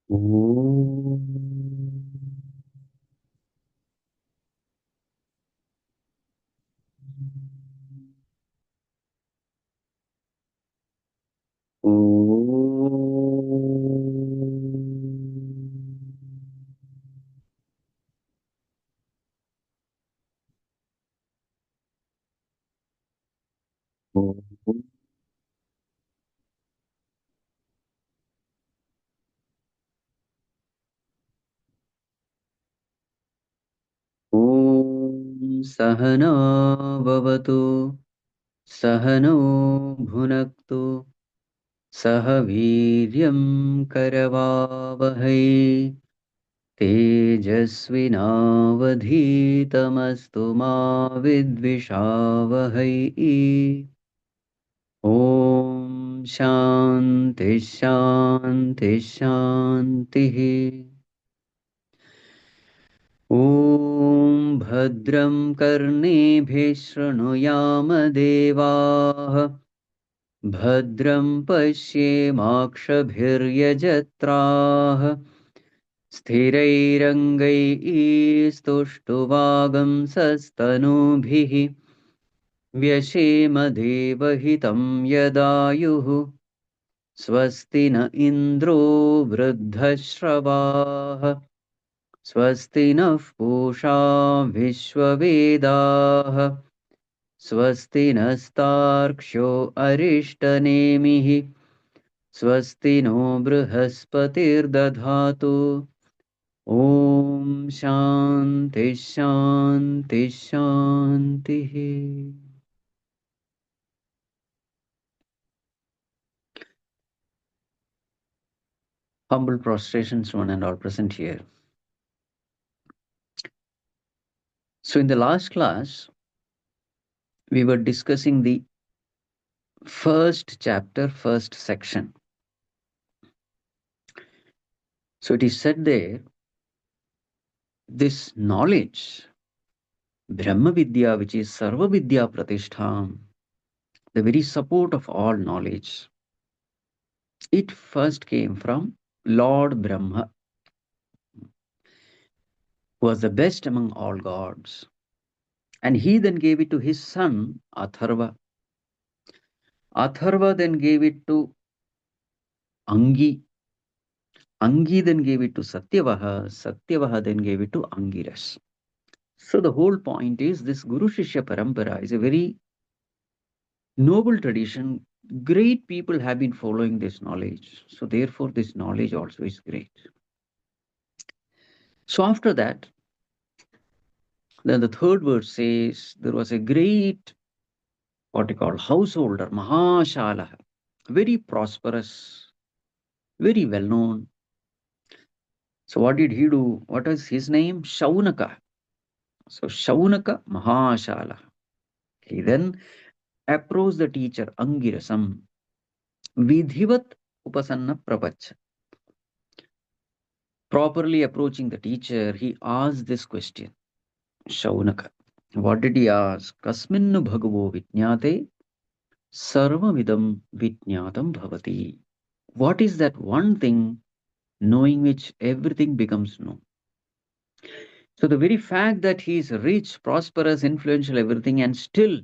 Om. Om. Om Sahana Bhavatu Sahano Bhunaktu Sahaviryam Karavavahai Tejasvinavadhitamastu ma vidvishavahai. Om Shanti Shanti Shanti. ॐ भद्रं कर्णेभिः शृणुयाम देवाः भद्रं पश्येमाक्षभिर्यजत्राः स्थिरैरङ्गैस्तुष्टुवागंसस्तनूभिः व्यशेम देवहितं यदायुः स्वस्ति न इन्द्रो वृद्धश्रवाः स्वस्ति नः पूषा विश्ववेदाः स्वस्ति नस्तार्क्ष्यो अरिष्टनेमिः स्वस्ति नो बृहस्पतिर्दधातु ॐ शान्ति शान्ति शान्तिः. Humble prostrations to one and all present here. So in the last class, we were discussing the first chapter, first section. So it is said there, this knowledge, Brahma Vidya, which is Sarva Vidya Pratistham, the very support of all knowledge, it first came from Lord Brahma, who was the best among all gods. And he then gave it to his son, Atharva. Atharva then gave it to Angi. Angi then gave it to Satyavaha. Satyavaha then gave it to Angiras. So the whole point is this Guru Shishya Parampara is a very noble tradition. Great people have been following this knowledge. So therefore this knowledge also is great. So after that, then the third verse says there was a great, what you call, householder, Mahashala, very prosperous, very well known. So what did he do? What was his name? Shaunaka. So Shaunaka Mahashala. He then approached the teacher Angirasam. Vidhivat Upasanna Prapacha. Properly approaching the teacher, he asked this question. Shaunaka. What did he ask? Kasminnu bhagavo vijñāte sarvamidam vijñātam bhavati. What is that one thing knowing which everything becomes known? So the very fact that he is rich, prosperous, influential, everything, and still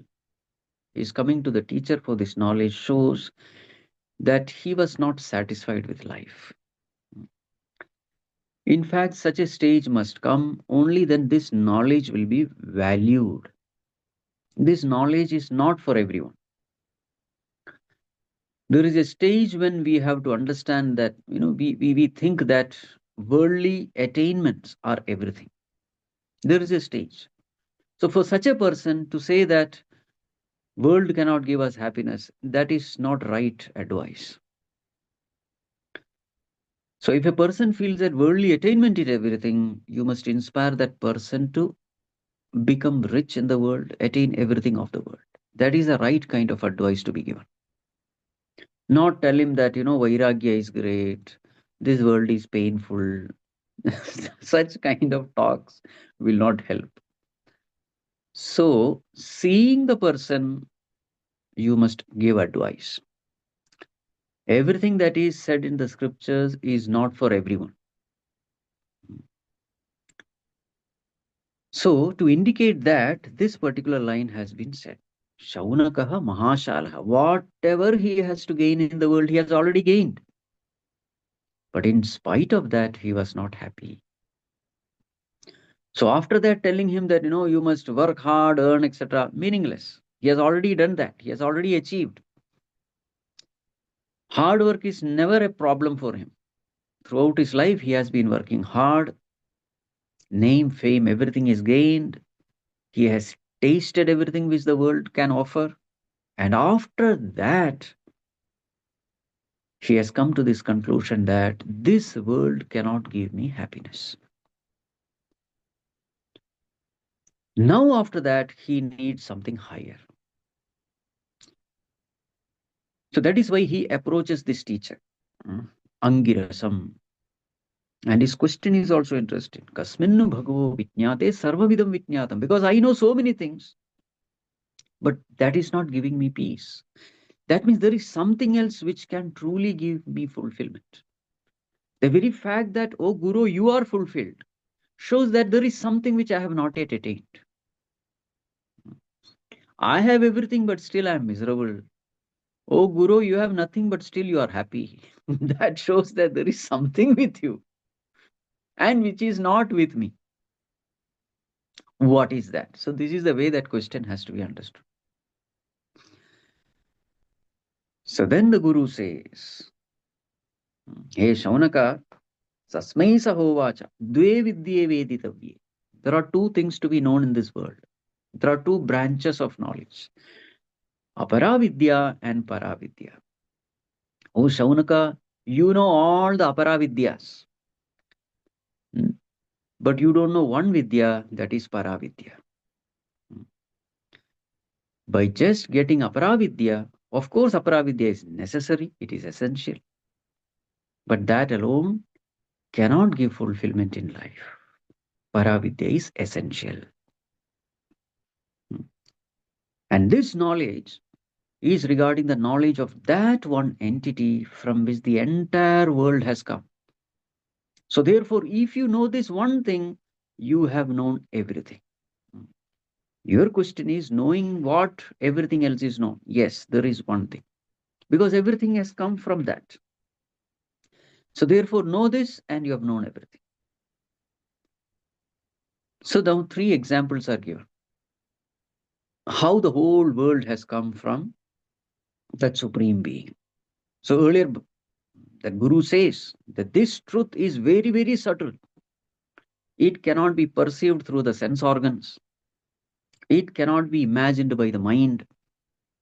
is coming to the teacher for this knowledge shows that he was not satisfied with life. In fact, such a stage must come, only then this knowledge will be valued. This knowledge is not for everyone. There is a stage when we have to understand that, we think that worldly attainments are everything. There is a stage. So for such a person to say that world cannot give us happiness, that is not right advice. So if a person feels that worldly attainment is everything, you must inspire that person to become rich in the world, attain everything of the world. That is the right kind of advice to be given. Not tell him that, Vairagya is great, this world is painful. Such kind of talks will not help. So, seeing the person, you must give advice. Everything that is said in the scriptures is not for everyone. So, to indicate that this particular line has been said, Shaunakaha Mahashalaha, whatever he has to gain in the world, he has already gained. But in spite of that, he was not happy. So, after that, telling him that, you must work hard, earn, etc., meaningless. He has already done that, he has already achieved. Hard work is never a problem for him. Throughout his life, he has been working hard. Name, fame, everything is gained. He has tasted everything which the world can offer. And after that, he has come to this conclusion that this world cannot give me happiness. Now, after that, he needs something higher. So that is why he approaches this teacher, Angirasam. And his question is also interesting. Kasminnu bhagavo vijñāte sarvavidam vijñātam. Because I know so many things, but that is not giving me peace. That means there is something else which can truly give me fulfillment. The very fact that, oh Guru, you are fulfilled, shows that there is something which I have not yet attained. I have everything, but still I am miserable. Oh Guru, you have nothing, but still you are happy. That shows that there is something with you and which is not with me. What is that? So, this is the way that question has to be understood. So, then the Guru says, Hey Shaunaka, Sasmai Sahovacha, Dve Vidye Veditavye. There are two things to be known in this world. There are two branches of knowledge, Aparavidya and Paravidya. Oh Shaunaka, you know all the Aparavidyas, but you don't know one Vidya, that is Paravidya. By just getting Aparavidya, of course, Aparavidya is necessary, it is essential, but that alone cannot give fulfillment in life. Paravidya is essential. And this knowledge is regarding the knowledge of that one entity from which the entire world has come. So, therefore, if you know this one thing, you have known everything. Your question is knowing what everything else is known. Yes, there is one thing because everything has come from that. So, therefore, know this and you have known everything. So, now three examples are given. How the whole world has come from that Supreme Being. So, earlier, the Guru says that this truth is very, very subtle. It cannot be perceived through the sense organs. It cannot be imagined by the mind.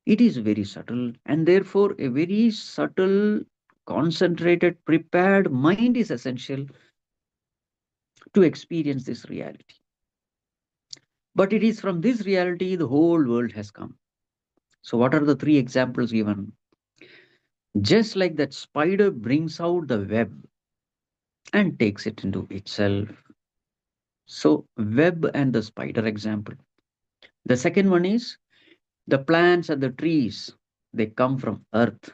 It is very subtle, and therefore, a very subtle, concentrated, prepared mind is essential to experience this reality. But it is from this reality the whole world has come. So, what are the three examples given? Just like that spider brings out the web and takes it into itself. So, web and the spider example. The second one is the plants and the trees, they come from earth.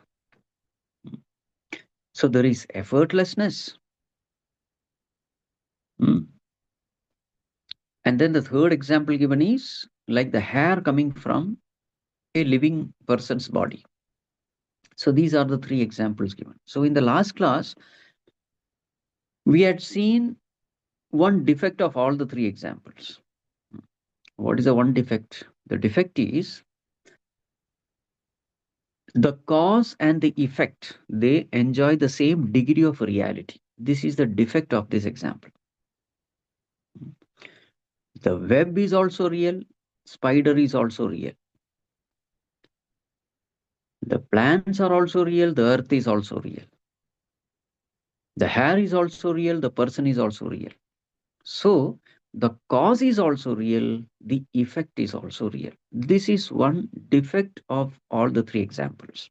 So, there is effortlessness. Hmm. And then the third example given is like the hair coming from a living person's body. So, these are the three examples given. So, in the last class, we had seen one defect of all the three examples. What is the one defect? The defect is the cause and the effect, they enjoy the same degree of reality. This is the defect of this example. The web is also real, spider is also real. The plants are also real, the earth is also real. The hair is also real, the person is also real. So, the cause is also real, the effect is also real. This is one defect of all the three examples.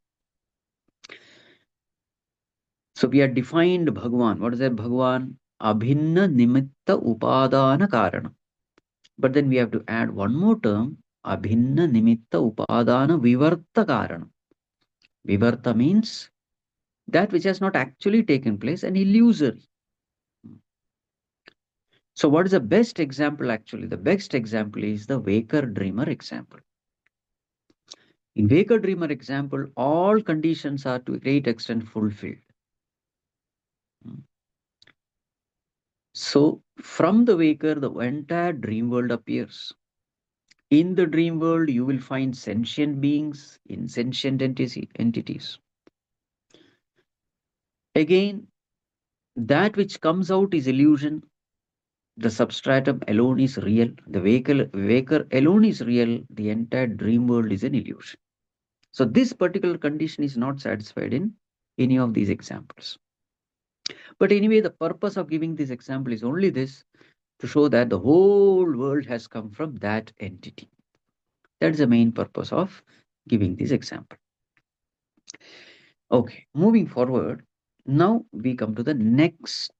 So, we have defined Bhagwan. What is that Bhagwan? Abhinna Nimitta Upadana Karana. But then we have to add one more term, abhinna nimitta upadana vivarta karanam. Vivarta means that which has not actually taken place, and illusory. So, what is the best example actually? The best example is the waker dreamer example. In waker dreamer example, all conditions are to a great extent fulfilled. So, from the waker, the entire dream world appears. In the dream world, you will find sentient beings, insentient entities. Again, that which comes out is illusion. The substratum alone is real. The waker alone is real. The entire dream world is an illusion. So, this particular condition is not satisfied in any of these examples. But anyway, the purpose of giving this example is only this, to show that the whole world has come from that entity. That is the main purpose of giving this example. Okay, moving forward, now we come to the next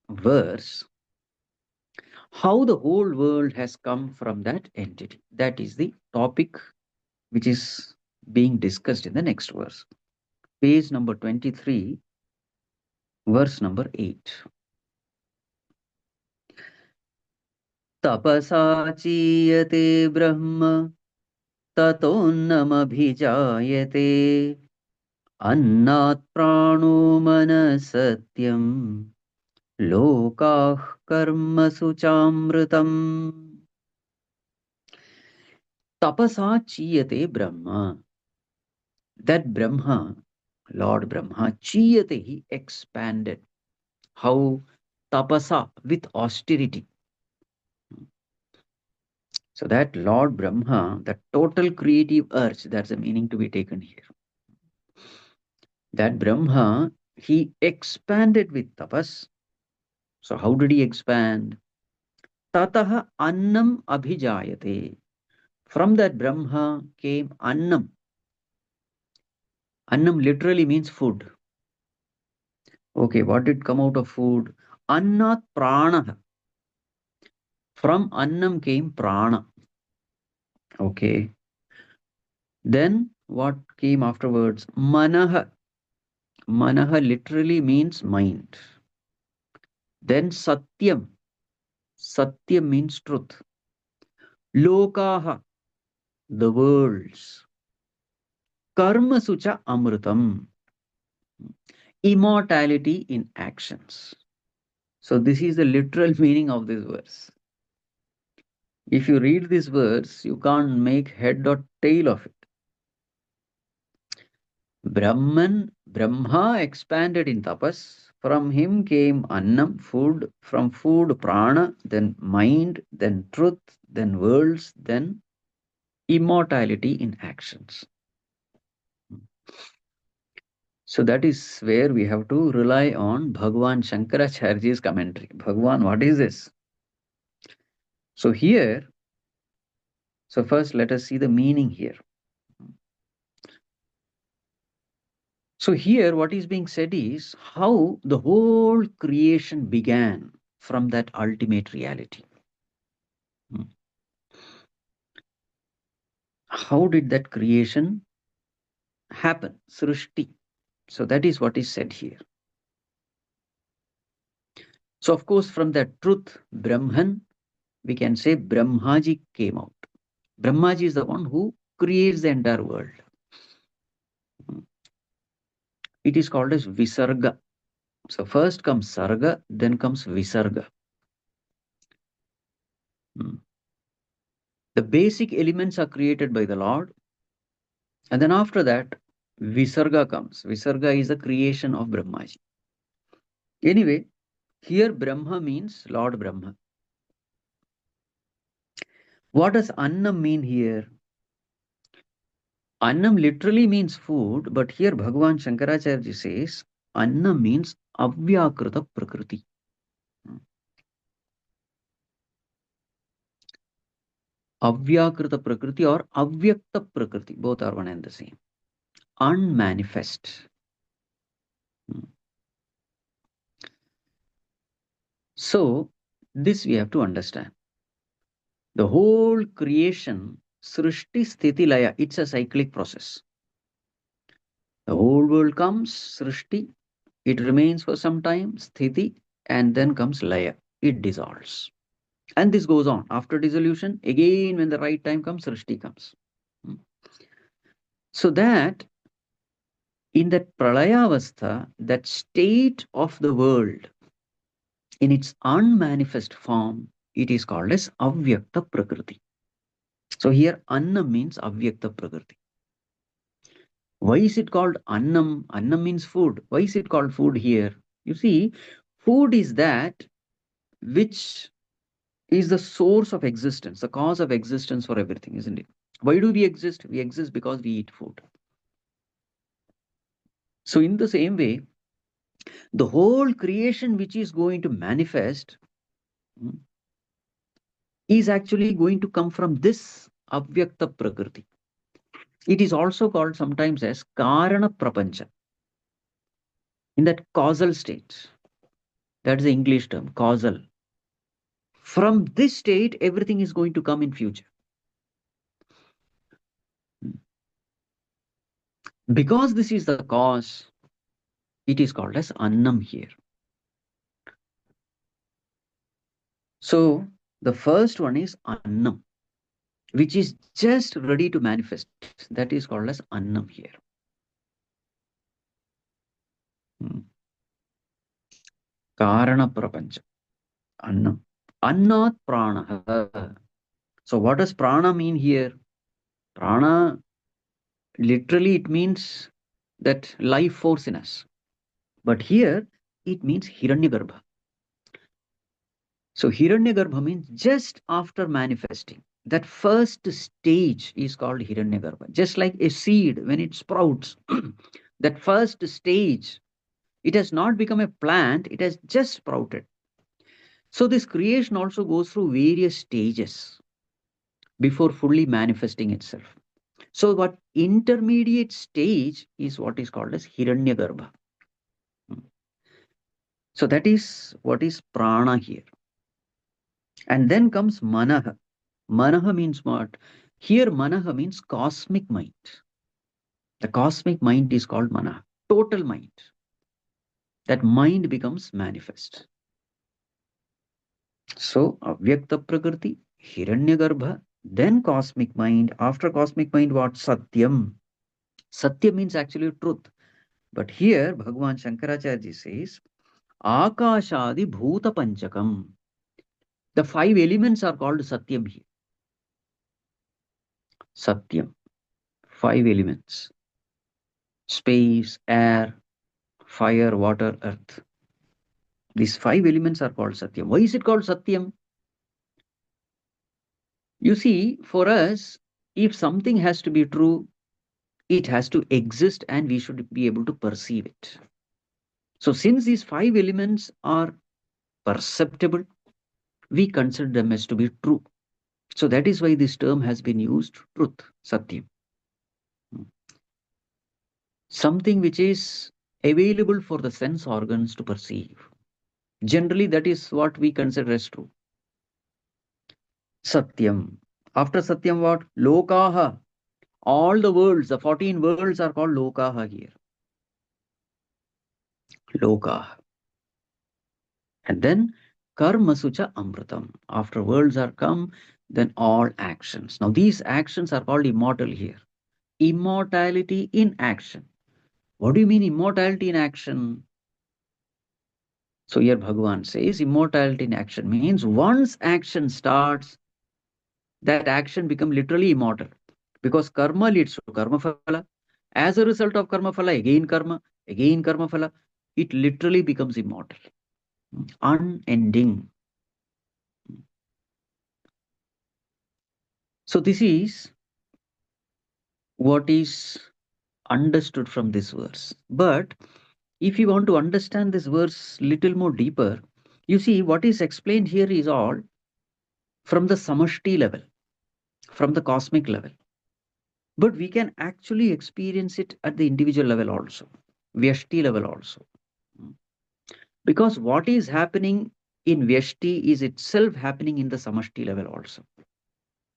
verse. How the whole world has come from that entity. That is the topic which is being discussed in the next verse. Page number 23, verse number 8. तपसा चीयते ब्रह्म ततोन्नमभिजायते अन्नात् प्राणो मनः सत्यम् लोकाः कर्मसु चामृतम् तपसा चीयते ब्रह्म. That Brahma, Lord Brahma, chiyate, he expanded. How? Tapasa, with austerity. So that Lord Brahma, the total creative urge, that's the meaning to be taken here. That Brahma, he expanded with tapas. So how did he expand? Tataha annam abhijayate. From that Brahma came annam. Annam literally means food. Okay, what did come out of food? Annat prana. From annam came prana. Okay. Then what came afterwards? Manaha. Manaha literally means mind. Then satyam. Satyam means truth. Lokaha, the worlds. Karma sucha amritam. Immortality in actions. So this is the literal meaning of this verse. If you read this verse, you can't make head or tail of it. Brahma expanded in tapas. From him came annam, food. From food, prana, then mind, then truth, then worlds, then immortality in actions. So that is where we have to rely on Bhagwan Shankaracharya's commentary. Bhagwan, what is this? So here, so first let us see the meaning here. So here what is being said is how the whole creation began from that ultimate reality. How did that creation happen? Srishti. So that is what is said here. So of course from that truth, Brahman, we can say Brahmaji came out. Brahmaji is the one who creates the entire world. It is called as Visarga. So first comes Sarga, then comes Visarga. The basic elements are created by the Lord, and then after that, Visarga comes. Visarga is the creation of Brahmaji. Anyway, here Brahma means Lord Brahma. What does Annam mean here? Annam literally means food, but here Bhagavan Shankaracharya says Annam means Avyakrita Prakriti. Avyakrita Prakriti or Avyakta Prakriti, both are one and the same. Unmanifest. So, this we have to understand. The whole creation, Srishti Sthiti Laya, it's a cyclic process. The whole world comes, Srishti, it remains for some time, Sthiti, and then comes Laya, it dissolves. And this goes on. After dissolution, again, when the right time comes, Srishti comes. Hmm. So that in that Pralayavastha, that state of the world in its unmanifest form, it is called as Avyakta Prakriti. So here Annam means Avyakta Prakriti. Why is it called Annam? Annam means food. Why is it called food here? You see, food is that which is the source of existence, the cause of existence for everything, isn't it? Why do we exist? We exist because we eat food. So, in the same way, the whole creation which is going to manifest mm, is actually going to come from this Avyakta Prakriti. It is also called sometimes as Karana Prapancha, in that causal state. That's the English term, causal. From this state, everything is going to come in future. Because this is the cause, it is called as Annam here. So, the first one is Annam, which is just ready to manifest. That is called as Annam here. Karana Prapancha. Annam. Annat Prana. So, what does Prana mean here? Prana, literally, it means that life force in us. But here, it means Hiranyagarbha. So, Hiranyagarbha means just after manifesting. That first stage is called Hiranyagarbha. Just like a seed, when it sprouts, that first stage, it has not become a plant, it has just sprouted. So, this creation also goes through various stages before fully manifesting itself. So, what intermediate stage is what is called as Hiranyagarbha. So, that is what is prana here. And then comes Manaha. Manaha means what? Here, Manaha means cosmic mind. The cosmic mind is called Manaha, total mind. That mind becomes manifest. So, Avyakta Prakriti, Hiranyagarbha, then cosmic mind. After cosmic mind, what? Satyam. Satya means actually truth. But here, Bhagavan Shankaracharya says, Akashadi Bhuta Panchakam. The five elements are called Satyam here. Satyam. Five elements: space, air, fire, water, earth. These five elements are called Satyam. Why is it called Satyam? You see, for us, if something has to be true, it has to exist and we should be able to perceive it. So, since these five elements are perceptible, we consider them as to be true. So, that is why this term has been used, truth, Satyam. Something which is available for the sense organs to perceive. Generally, that is what we consider as true. Satyam. After Satyam, what? Lokaha. All the worlds, the 14 worlds are called Lokaha here. Lokaha. And then Karma Sucha Amritam. After worlds are come, then all actions. Now, these actions are called immortal here. Immortality in action. What do you mean immortality in action? So here Bhagavan says immortality in action means once action starts, that action become literally immortal. Because karma leads to karma phala. As a result of karma phala, again karma phala, it literally becomes immortal. Unending. So this is what is understood from this verse. But if you want to understand this verse little more deeper, you see what is explained here is all from the samashti level, from the cosmic level. But we can actually experience it at the individual level also, Vyashti level also. Because what is happening in Vyashti is itself happening in the Samashti level also.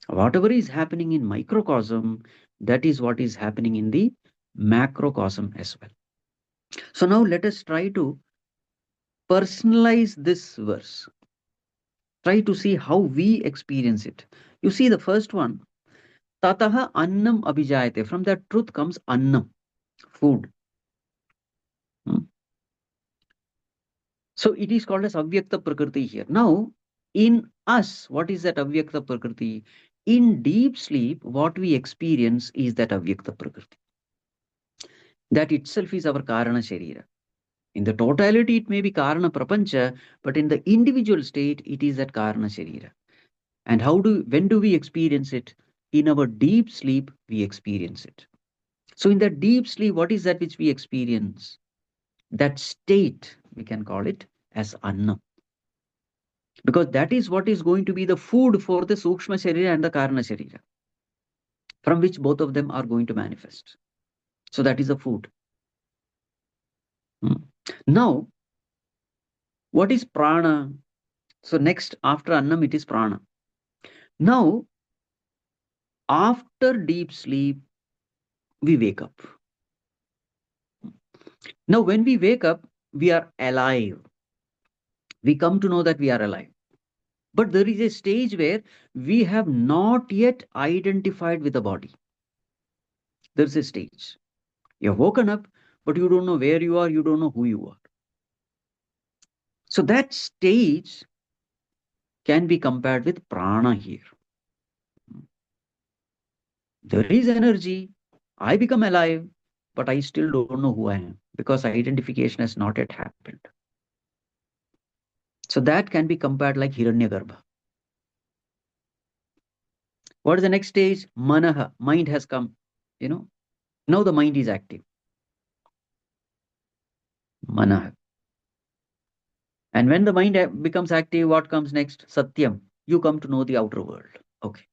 Whatever is happening in microcosm, that is what is happening in the macrocosm as well. So now let us try to personalize this verse. Try to see how we experience it. You see the first one, Tataha annam abhijayate. From that truth comes annam, food. Hmm. So it is called as avyakta prakriti here. Now, in us, what is that avyakta prakriti? In deep sleep, what we experience is that avyakta prakriti. That itself is our karana sharira. In the totality, it may be karana prapancha, but in the individual state, it is that karana sharira. And when do we experience it? In our deep sleep, we experience it. So in that deep sleep, what is that which we experience? That state, we can call it as anna. Because that is what is going to be the food for the Sukshma Sharira and the Karana Sharira, from which both of them are going to manifest. So that is the food. Hmm. Now, what is prana? So next, after annam, it is prana. Now, after deep sleep, we wake up. Now, when we wake up, we are alive. We come to know that we are alive. But there is a stage where we have not yet identified with the body. There's a stage. You're woken up, but you don't know where you are, you don't know who you are. So that stage can be compared with prana here. There is energy. I become alive, but I still don't know who I am because identification has not yet happened. So that can be compared like Hiranyagarbha. What is the next stage? Manaha, mind has come. You know, now the mind is active. Manaha. And when the mind becomes active, what comes next? Satyam. You come to know the outer world. Okay.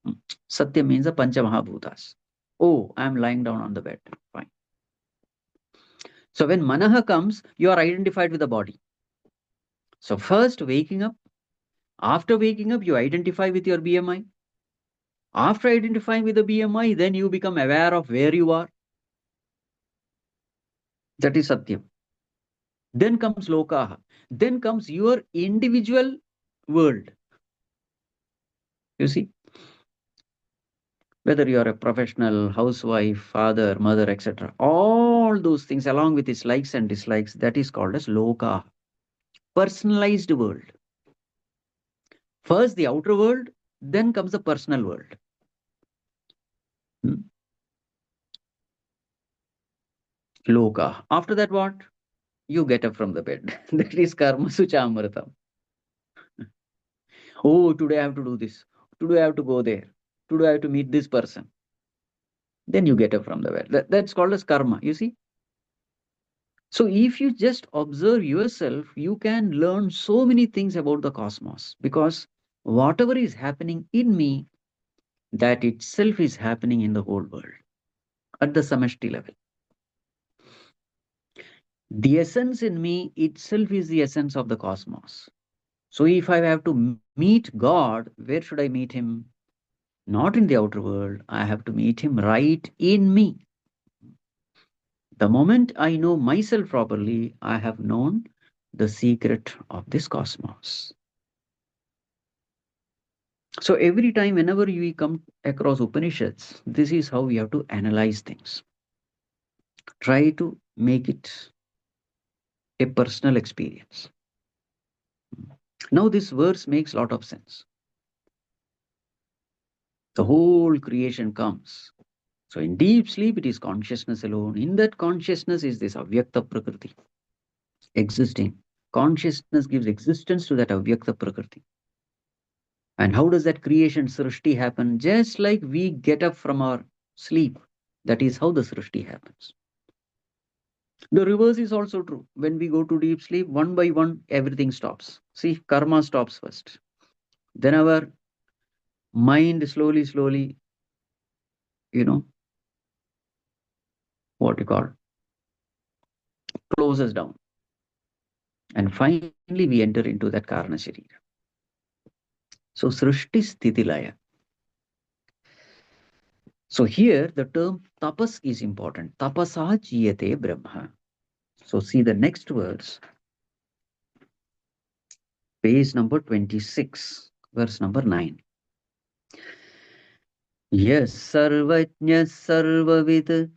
Hmm. Satyam means the Pancha Mahabhutas. Oh, I am lying down on the bed. Fine. So when Manaha comes, you are identified with the body. So first waking up. After waking up, you identify with your BMI. After identifying with the BMI, then you become aware of where you are. That is Satyam. Then comes Lokaha. Then comes your individual world. You see, whether you are a professional, housewife, father, mother, etc. All those things along with its likes and dislikes, that is called as Lokaha. Personalized world. First the outer world, then comes the personal world. Hmm. Loka. After that, what? You get up from the bed. That is karma suchamritam. Oh, today I have to do this. Today I have to go there. Today I have to meet this person. Then you get up from the bed. That's called as karma, you see. So if you just observe yourself, you can learn so many things about the cosmos because whatever is happening in me, that itself is happening in the whole world at the samashti level. The essence in me itself is the essence of the cosmos. So if I have to meet God, where should I meet him? Not in the outer world. I have to meet him right in me. The moment I know myself properly, I have known the secret of this cosmos. So every time, whenever we come across Upanishads, this is how we have to analyze things. Try to make it a personal experience. Now, this verse makes a lot of sense. The whole creation comes. So in deep sleep, it is consciousness alone. In that consciousness is this avyakta prakriti existing. Consciousness gives existence to that avyakta prakriti. And how does that creation srishti happen? Just like we get up from our sleep. That is how the srishti happens. The reverse is also true. When we go to deep sleep, one by one, everything stops. See, karma stops first. Then our mind slowly, you know, what you call, closes down. And finally, we enter into that karna sharira. So Srishti Sthiti Laya. So here the term tapas is important. Tapasa jiyate brahma. So see the next verse, page number 26, verse number 9. Yes sarvajna sarvavid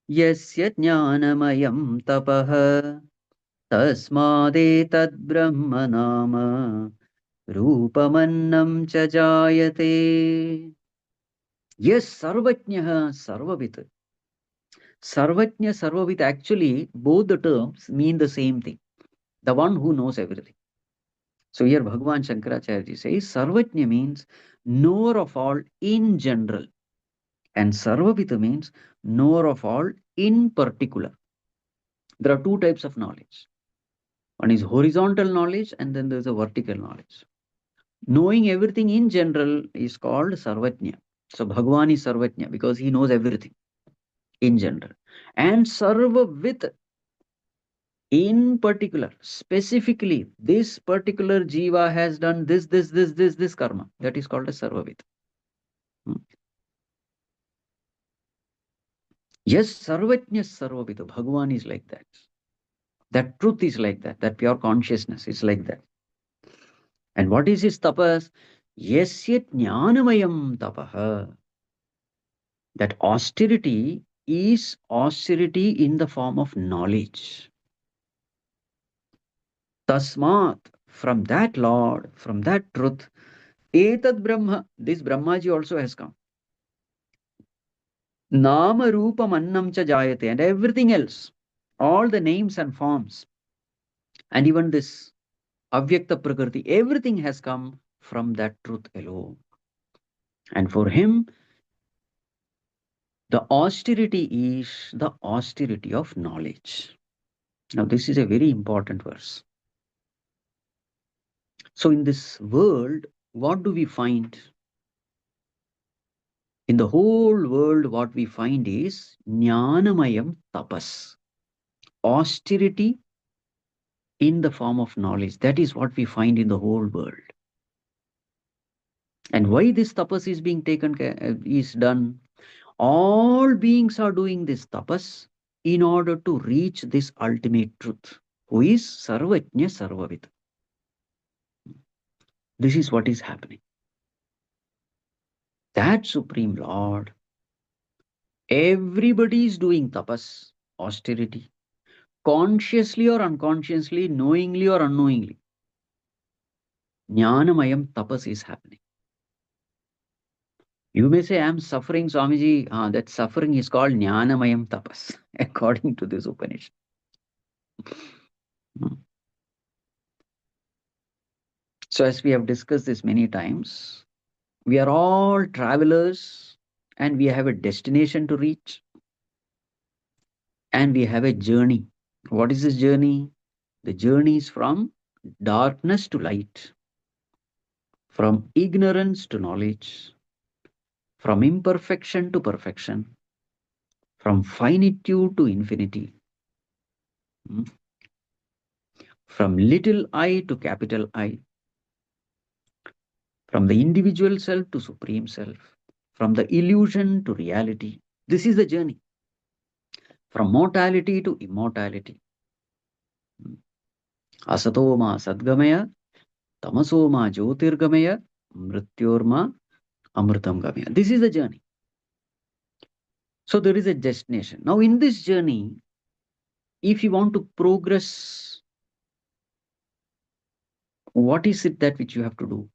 yasya jnanamayam tapah tasmadetat brahma nama rupamannam cha jayate. Yes sarvajna sarvavid. Sarvajna, Sarvavit, actually, both the terms mean the same thing. The one who knows everything. So here Bhagavan Shankaracharya says Sarvajna means knower of all in general. And Sarvavita means knower of all in particular. There are two types of knowledge. One is horizontal knowledge and then there's a vertical knowledge. Knowing everything in general is called Sarvajna. So Bhagavan is Sarvajna because he knows everything in general. And Sarvavit, in particular, specifically, this particular jiva has done this karma. That is called a sarvavit. Hmm. Yes, sarvajna sarvavit. Bhagavan is like that. That truth is like that. That pure consciousness is like that. And what is his tapas? Yasya jnanamayam tapaha. That austerity is austerity in the form of knowledge. Tasmat, from that Lord, from that truth, etad Brahma, this Brahmaji also has come. Nama Rupam Annam cha Jayate, and everything else, all the names and forms, and even this Avyakta Prakriti, everything has come from that truth alone. And for him, the austerity is the austerity of knowledge. Now, this is a very important verse. So, in this world, what do we find? In the whole world, what we find is Jnanamayam Tapas, austerity in the form of knowledge. That is what we find in the whole world. And why this tapas is being taken is done? All beings are doing this tapas in order to reach this ultimate truth, who is Sarvajna Sarvavit. This is what is happening. That Supreme Lord, everybody is doing tapas, austerity, consciously or unconsciously, knowingly or unknowingly. Jnanamayam tapas is happening. You may say, I am suffering, Swamiji. That suffering is called Jnanamayam tapas, according to this Upanishad. So, as we have discussed this many times, we are all travelers and we have a destination to reach and we have a journey. What is this journey? The journey is from darkness to light, from ignorance to knowledge, from imperfection to perfection, from finitude to infinity, hmm, from little I to capital I, from the individual self to supreme self, from the illusion to reality. This is the journey. From mortality to immortality. Asatoma sadgamaya, tamasoma jyotirgamaya, mrityorma amritam gamaya. This is the journey. So there is a destination. Now in this journey, if you want to progress, what is it that which you have to do?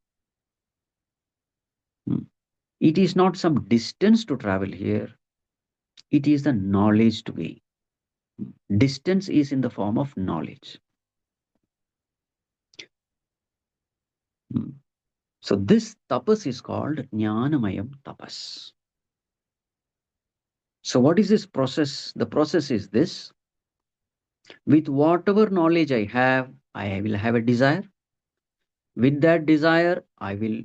It is not some distance to travel here. It is the knowledge to gain. Distance is in the form of knowledge. So this tapas is called Jnanamayam tapas. So what is this process? The process is this. With whatever knowledge I have, I will have a desire. With that desire, I will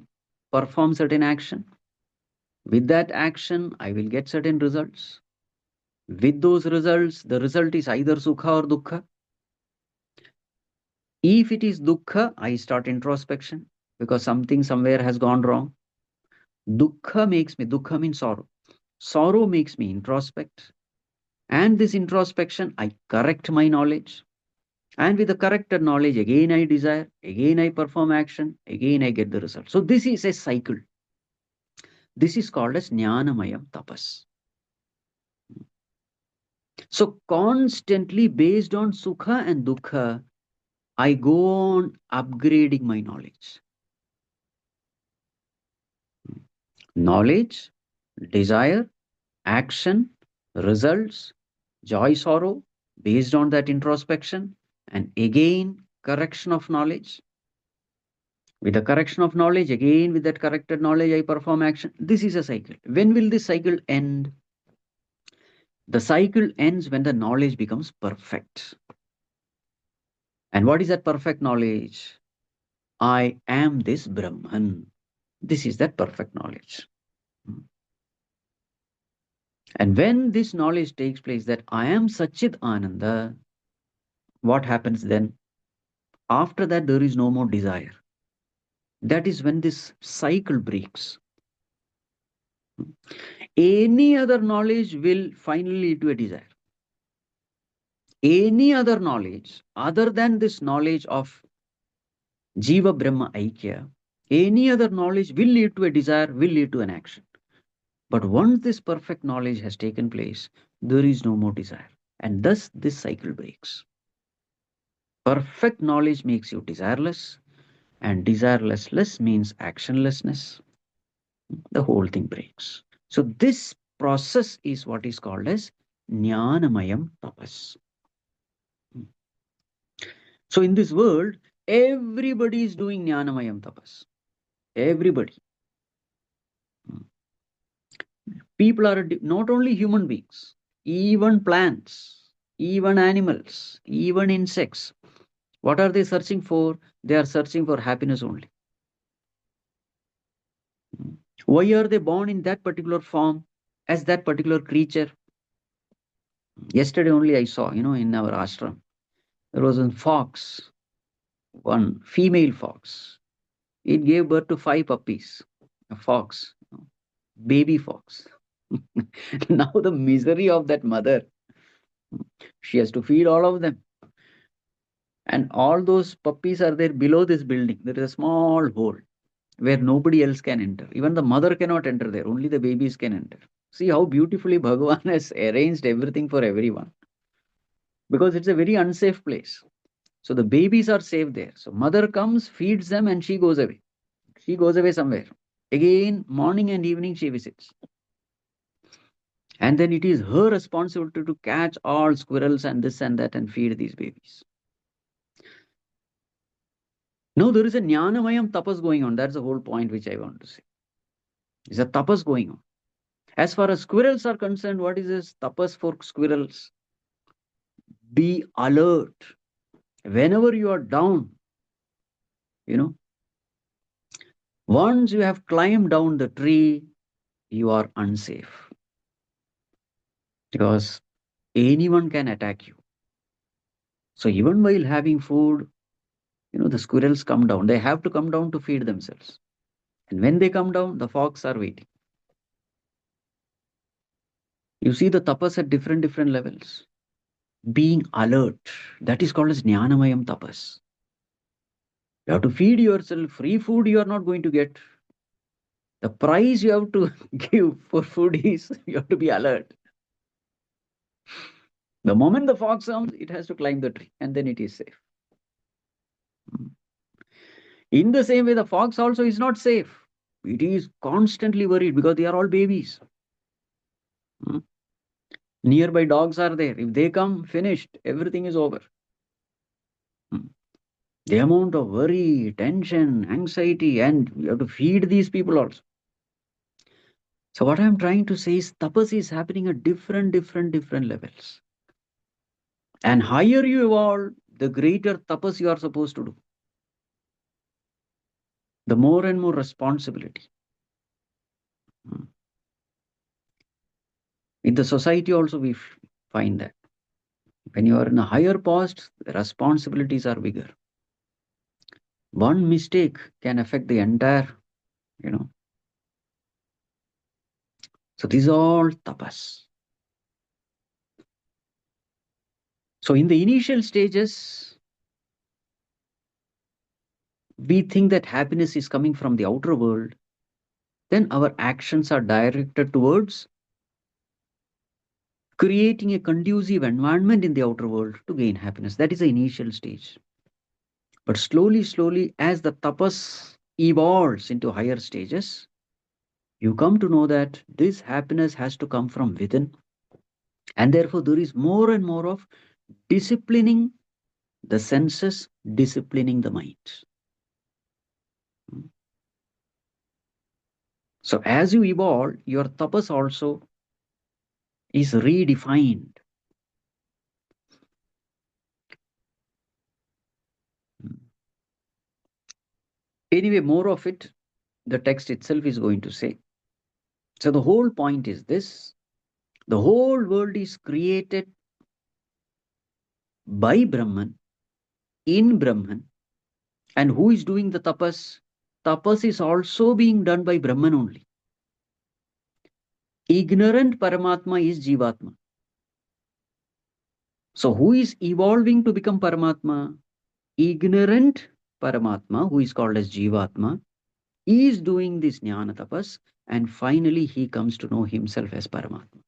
perform certain action. With that action, I will get certain results. With those results, the result is either sukha or dukkha. If it is dukkha, I start introspection. because something somewhere has gone wrong. Dukkha means sorrow. Sorrow makes me introspect. And this introspection, I correct my knowledge. And with the corrected knowledge, again I desire, again I perform action, again I get the result. So this is a cycle. This is called as Jnanamayam Tapas. So constantly based on Sukha and Dukkha, I go on upgrading my knowledge. Knowledge, desire, action, results, joy, sorrow, based on that introspection, and again correction of knowledge. With the correction of knowledge, again with that corrected knowledge, I perform action. This is a cycle. When will this cycle end? The cycle ends when the knowledge becomes perfect. And what is that perfect knowledge? I am this Brahman. This is that perfect knowledge. And when this knowledge takes place that I am Satchit Ananda, what happens then? After that, there is no more desire. That is when this cycle breaks. Any other knowledge will finally lead to a desire. Any other knowledge other than this knowledge of Jiva Brahma Aikya, any other knowledge will lead to a desire, will lead to an action. But once this perfect knowledge has taken place, there is no more desire. And thus this cycle breaks. Perfect knowledge makes you desireless, and desirelessness means actionlessness. The whole thing breaks. So this process is what is called as Jnanamayam Tapas. So in this world, everybody is doing Jnanamayam Tapas. Everybody. People are not only human beings, even plants, even animals, even insects. What are they searching for? They are searching for happiness only. Why are they born in that particular form as that particular creature? Yesterday only I saw, in our ashram, there was a fox, one female fox. It gave birth to 5 puppies. A fox, baby fox. Now the misery of that mother, she has to feed all of them. And all those puppies are there below this building. There is a small hole where nobody else can enter. Even the mother cannot enter there. Only the babies can enter. See how beautifully Bhagavan has arranged everything for everyone. Because it's a very unsafe place. So the babies are safe there. So mother comes, feeds them, and she goes away. She goes away somewhere. Again, morning and evening she visits. And then it is her responsibility to catch all squirrels and this and that and feed these babies. Now there is a Jnanamayam tapas going on. That's the whole point which I want to say. There's a tapas going on. As far as squirrels are concerned, what is this tapas for squirrels? Be alert. Whenever you are down, once you have climbed down the tree, you are unsafe. Because anyone can attack you. So even while having food, the squirrels come down. They have to come down to feed themselves. And when they come down, the fox are waiting. You see the tapas at different levels. Being alert. That is called as Jnanamayam tapas. You have to feed yourself. Free food you are not going to get. The price you have to give for food is you have to be alert. The moment the fox comes, it has to climb the tree and then it is safe. In the same way, the fox also is not safe. It is constantly worried because they are all babies. Nearby dogs are there. If they come, finished. Everything is over. The amount of worry, tension, anxiety, and you have to feed these people also. So what I'm trying to say is tapas is happening at different levels. And higher you evolve, the greater tapas you are supposed to do. The more and more responsibility. In the society also we find that. When you are in a higher post, the responsibilities are bigger. One mistake can affect the entire, you know. So these are all tapas. So in the initial stages, we think that happiness is coming from the outer world. Then our actions are directed towards creating a conducive environment in the outer world to gain happiness. That is the initial stage. But slowly, slowly, as the tapas evolves into higher stages, you come to know that this happiness has to come from within. And therefore, there is more and more of disciplining the senses, disciplining the mind. So, as you evolve, your tapas also is redefined. Anyway, more of it, the text itself is going to say. So, the whole point is this: the whole world is created by Brahman, in Brahman. And who is doing the tapas? Tapas is also being done by Brahman only. Ignorant Paramatma is Jivatma. So who is evolving to become Paramatma? Ignorant Paramatma, who is called as Jivatma, is doing this Jnana tapas, and finally he comes to know himself as Paramatma.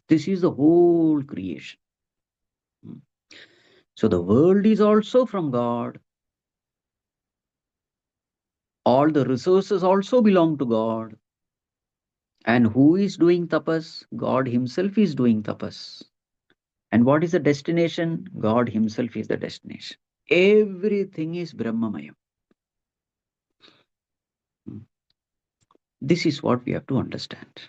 This is the whole creation. So the world is also from God. All the resources also belong to God. And who is doing tapas? God himself is doing tapas. And what is the destination? God himself is the destination. Everything is Brahmamayam. This is what we have to understand.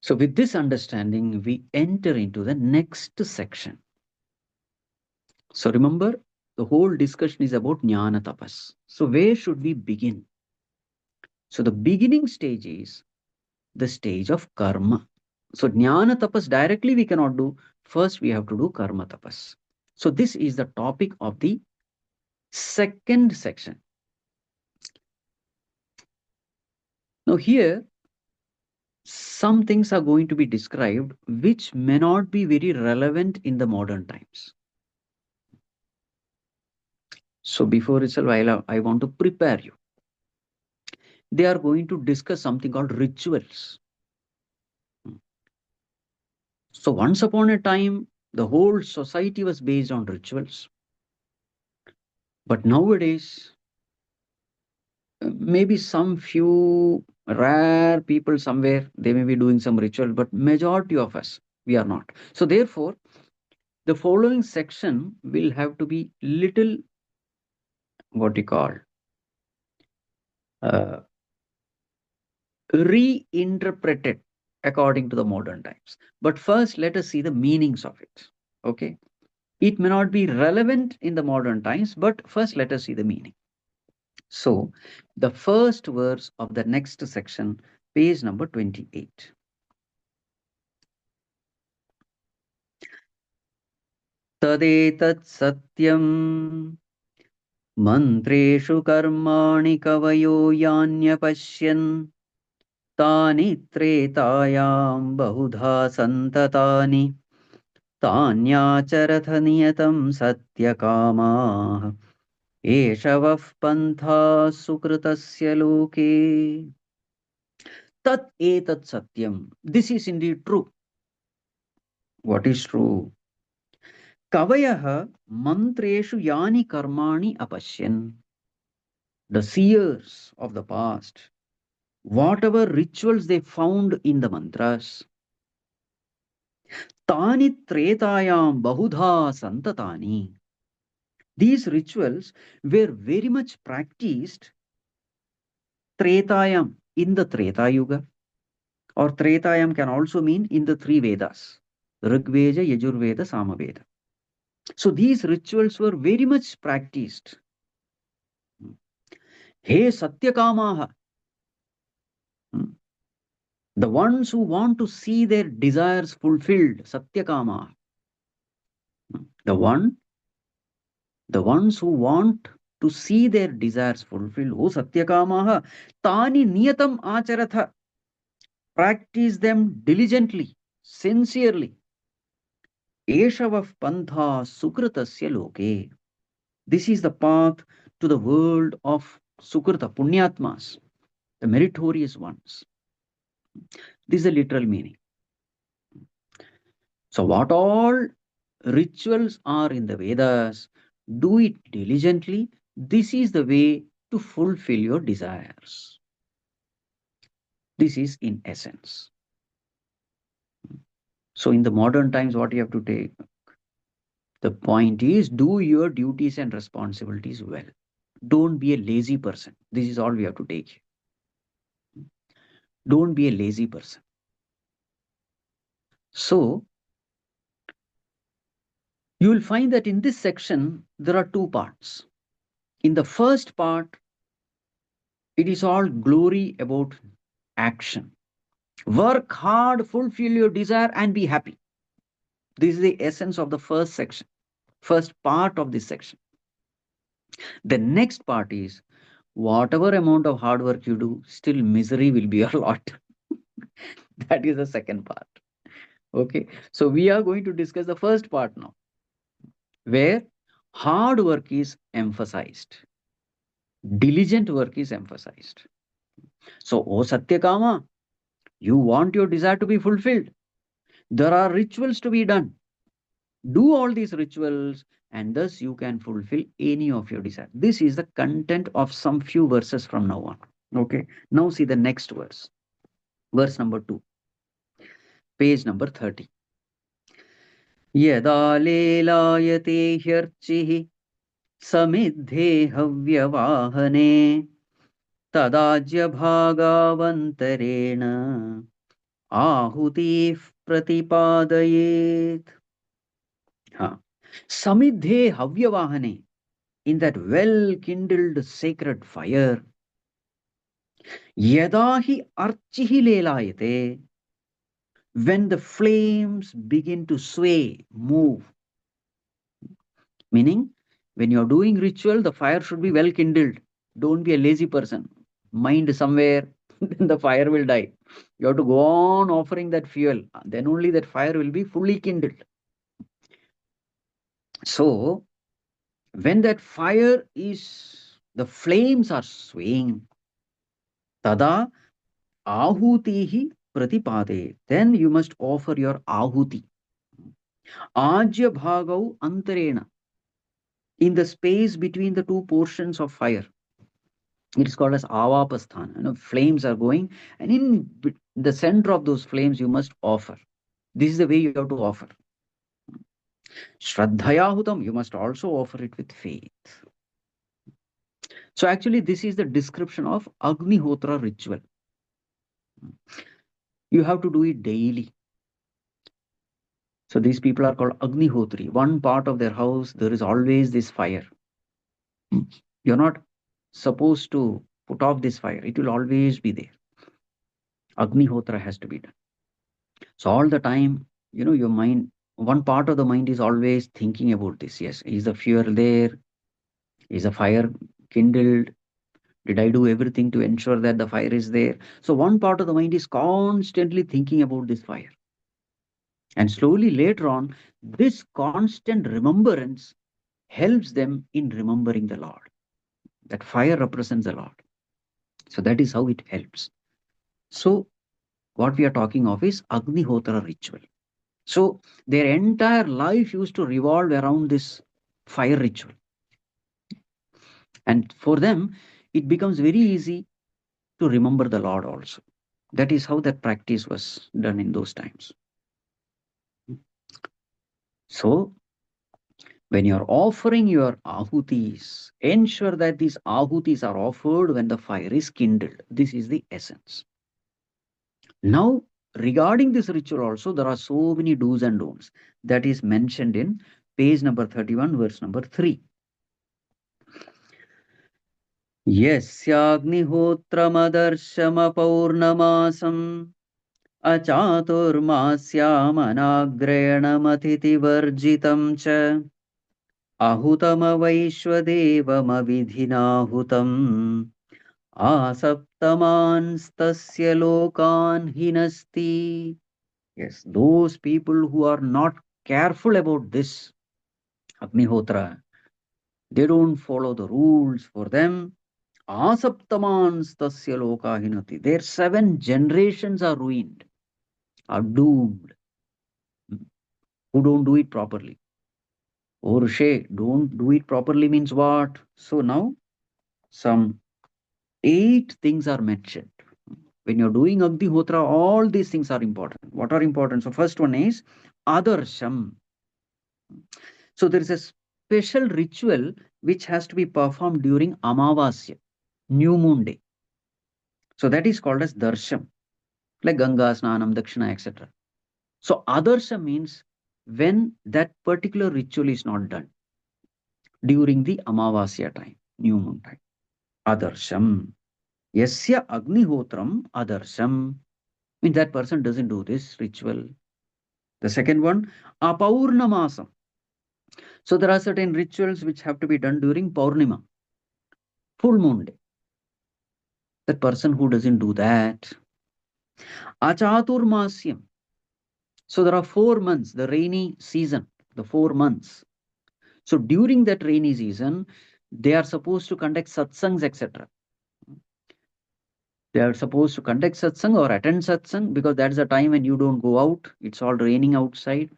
So with this understanding, we enter into the next section. So remember, the whole discussion is about Jnana Tapas. So where should we begin? So the beginning stage is the stage of Karma. So Jnana Tapas directly we cannot do. First we have to do Karma Tapas. So this is the topic of the second section. Now here, some things are going to be described which may not be very relevant in the modern times. So before itself, I want to prepare you. They are going to discuss something called rituals. So once upon a time, the whole society was based on rituals. But nowadays, maybe some few rare people somewhere, they may be doing some ritual, but majority of us, we are not. So therefore, the following section will have to be little, what you call, uh, reinterpreted according to the modern times. But first, let us see the meanings of it. Okay. It may not be relevant in the modern times, but first let us see the meaning. So, the first verse of the next section, page number 28. Tadetat satyam mantreshu karmani kavayo yanyapashyan tani tretayam bahudha santatani तान्याचरथ नियतं सत्यकामाः एष वः पन्था सुकृतस्य लोके tat etat satyam. This is indeed true. What is true? Kavayah mantreshu yani karmani apashyan. The seers of the past, whatever rituals they found in the mantras, tani tretayam bahudha santatani. These rituals were very much practiced Tretayam in the Treta Yuga, or Tretayam can also mean in the three Vedas, Rig Veda, Yajurveda, Samaveda. So these rituals were very much practiced. Hey Satyakamaha, the ones who want to see their desires fulfilled, Satyakamaha, the one The ones who want to see their desires fulfilled, O Satyakamaha, Tani Niyatam Acharatha, practice them diligently, sincerely. Eshavav Pantha Sukritasya Loke. This is the path to the world of Sukrita, Punyatmas, the meritorious ones. This is the literal meaning. So, what all rituals are in the Vedas, do it diligently. This is the way to fulfill your desires. This is in essence. So, in the modern times, what you have to take? The point is, do your duties and responsibilities well. Don't be a lazy person. This is all we have to take. Don't be a lazy person. So, you will find that in this section, there are two parts. In the first part, it is all glory about action. Work hard, fulfill your desire, and be happy. This is the essence of the first section, first part of this section. The next part is whatever amount of hard work you do, still misery will be a lot. That is the second part. Okay. So we are going to discuss the first part now, where hard work is emphasized, diligent work is emphasized. So, O Satyakama, you want your desire to be fulfilled. There are rituals to be done. Do all these rituals, and thus you can fulfill any of your desire. This is the content of some few verses from now on. Okay. Now see the next verse. Verse number 2. Page number 30. Yada lelayate hyarchihi samiddhe havyavahane tadajya bhagavantarena ahuti pratipadayet. Samidhe havyavahane, in that well kindled sacred fire. Yadahi archihi lelayate, when the flames begin to sway, move. Meaning, when you're doing ritual, the fire should be well kindled. Don't be a lazy person. Mind somewhere, then the fire will die. You have to go on offering that fuel. Then only that fire will be fully kindled. So, when that fire is, the flames are swaying, tada ahutihi pratipade, then you must offer your ahuti. Ajya bhagau antarena, in the space between the two portions of fire. It is called as avapasthana. Flames are going, and in the center of those flames, you must offer. This is the way you have to offer. Shraddhayahutam, you must also offer it with faith. So actually, this is the description of Agnihotra ritual. You have to do it daily. So these people are called Agnihotri. One part of their house, there is always this fire. You're not supposed to put off this fire. It will always be there. Agnihotra has to be done. So all the time, your mind, one part of the mind is always thinking about this. Yes, is the fuel there? Is the fire kindled? Did I do everything to ensure that the fire is there? So one part of the mind is constantly thinking about this fire. And slowly later on, this constant remembrance helps them in remembering the Lord. That fire represents the Lord. So that is how it helps. So what we are talking of is Agnihotra ritual. So their entire life used to revolve around this fire ritual. And for them, it becomes very easy to remember the Lord also. That is how that practice was done in those times. So when you're offering your ahutis, ensure that these ahutis are offered when the fire is kindled. This is the essence. Now, regarding this ritual also, there are so many do's and don'ts that is mentioned in page number 31, verse number 3. Yasyagnihotramadarshama achaturmasyamanagrayanamatiti varjitam cha Ahutamavaishvadevamadhinahutam asaptamanstasya lokan hinasti. Yes, those people who are not careful about this Agnihotra, they don't follow the rules for them. Asaptamans tasya loka hinati. Their 7 generations are ruined, are doomed, who don't do it properly. Orshe, don't do it properly means what? So now some 8 things are mentioned. When you're doing Agnihotra, all these things are important. What are important? So first one is Adarsham. So there is a special ritual which has to be performed during Amavasya, new moon day. So that is called as Darsham, like Ganga, Snanam, Dakshina, etc. So Adarsha means when that particular ritual is not done during the Amavasya time, new moon time. Adarsham. Yasya Agnihotram Adarsham. Means that person doesn't do this ritual. The second one, Apaurnamasam. So there are certain rituals which have to be done during Paurnima, full moon day. That person who doesn't do that. Achaturmasyam. So there are 4 months, the rainy season, the 4 months. So during that rainy season, they are supposed to conduct satsangs, etc. They are supposed to conduct satsang or attend satsang because that's the time when you don't go out. It's all raining outside.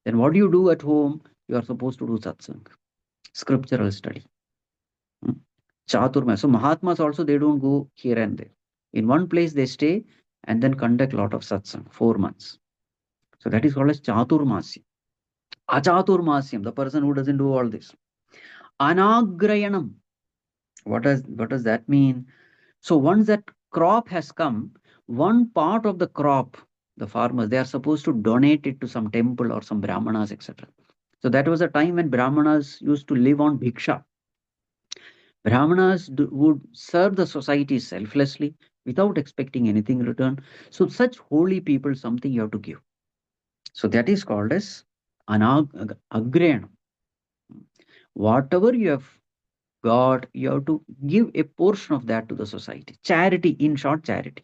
Then what do you do at home? You are supposed to do satsang, scriptural study. Hmm. Chaturma. So Mahatmas also, they don't go here and there. In one place they stay and then conduct lot of satsang, 4 months. So that is called as Chaturmasya. Achaturmasyam, the person who doesn't do all this. Anagrayanam. What does that mean? So once that crop has come, one part of the crop, the farmers, they are supposed to donate it to some temple or some brahmanas, etc. So that was a time when brahmanas used to live on bhiksha. Brahmanas would serve the society selflessly without expecting anything in return. So such holy people, something you have to give. So that is called as agrayana. Whatever you have got, you have to give a portion of that to the society. Charity, in short, charity.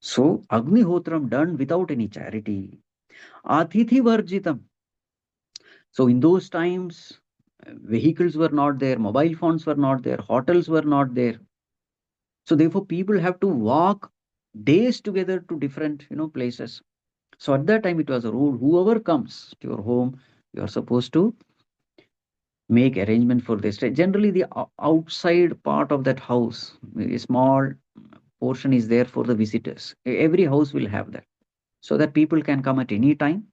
So Agnihotram done without any charity. Atithi Varjitam. So in those times, vehicles were not there, mobile phones were not there, hotels were not there. So therefore, people have to walk days together to different, places. So at that time, it was a rule: whoever comes to your home, you are supposed to make arrangement for this. Generally, the outside part of that house, a small portion is there for the visitors. Every house will have that, so that people can come at any time.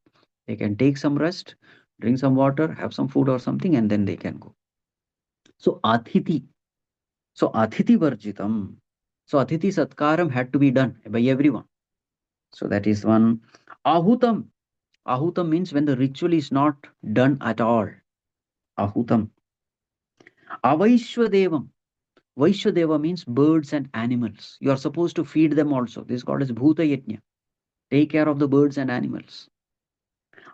They can take some rest, drink some water, have some food or something, and then they can go. So Atithi. So Atithi Varjitam. So Atithi Satkaram had to be done by everyone. So that is one. Ahutam. Ahutam means when the ritual is not done at all. Ahutam. Avaishwadevam. Vaishwadeva means birds and animals. You are supposed to feed them also. This is called as Bhuta Yajna. Take care of the birds and animals.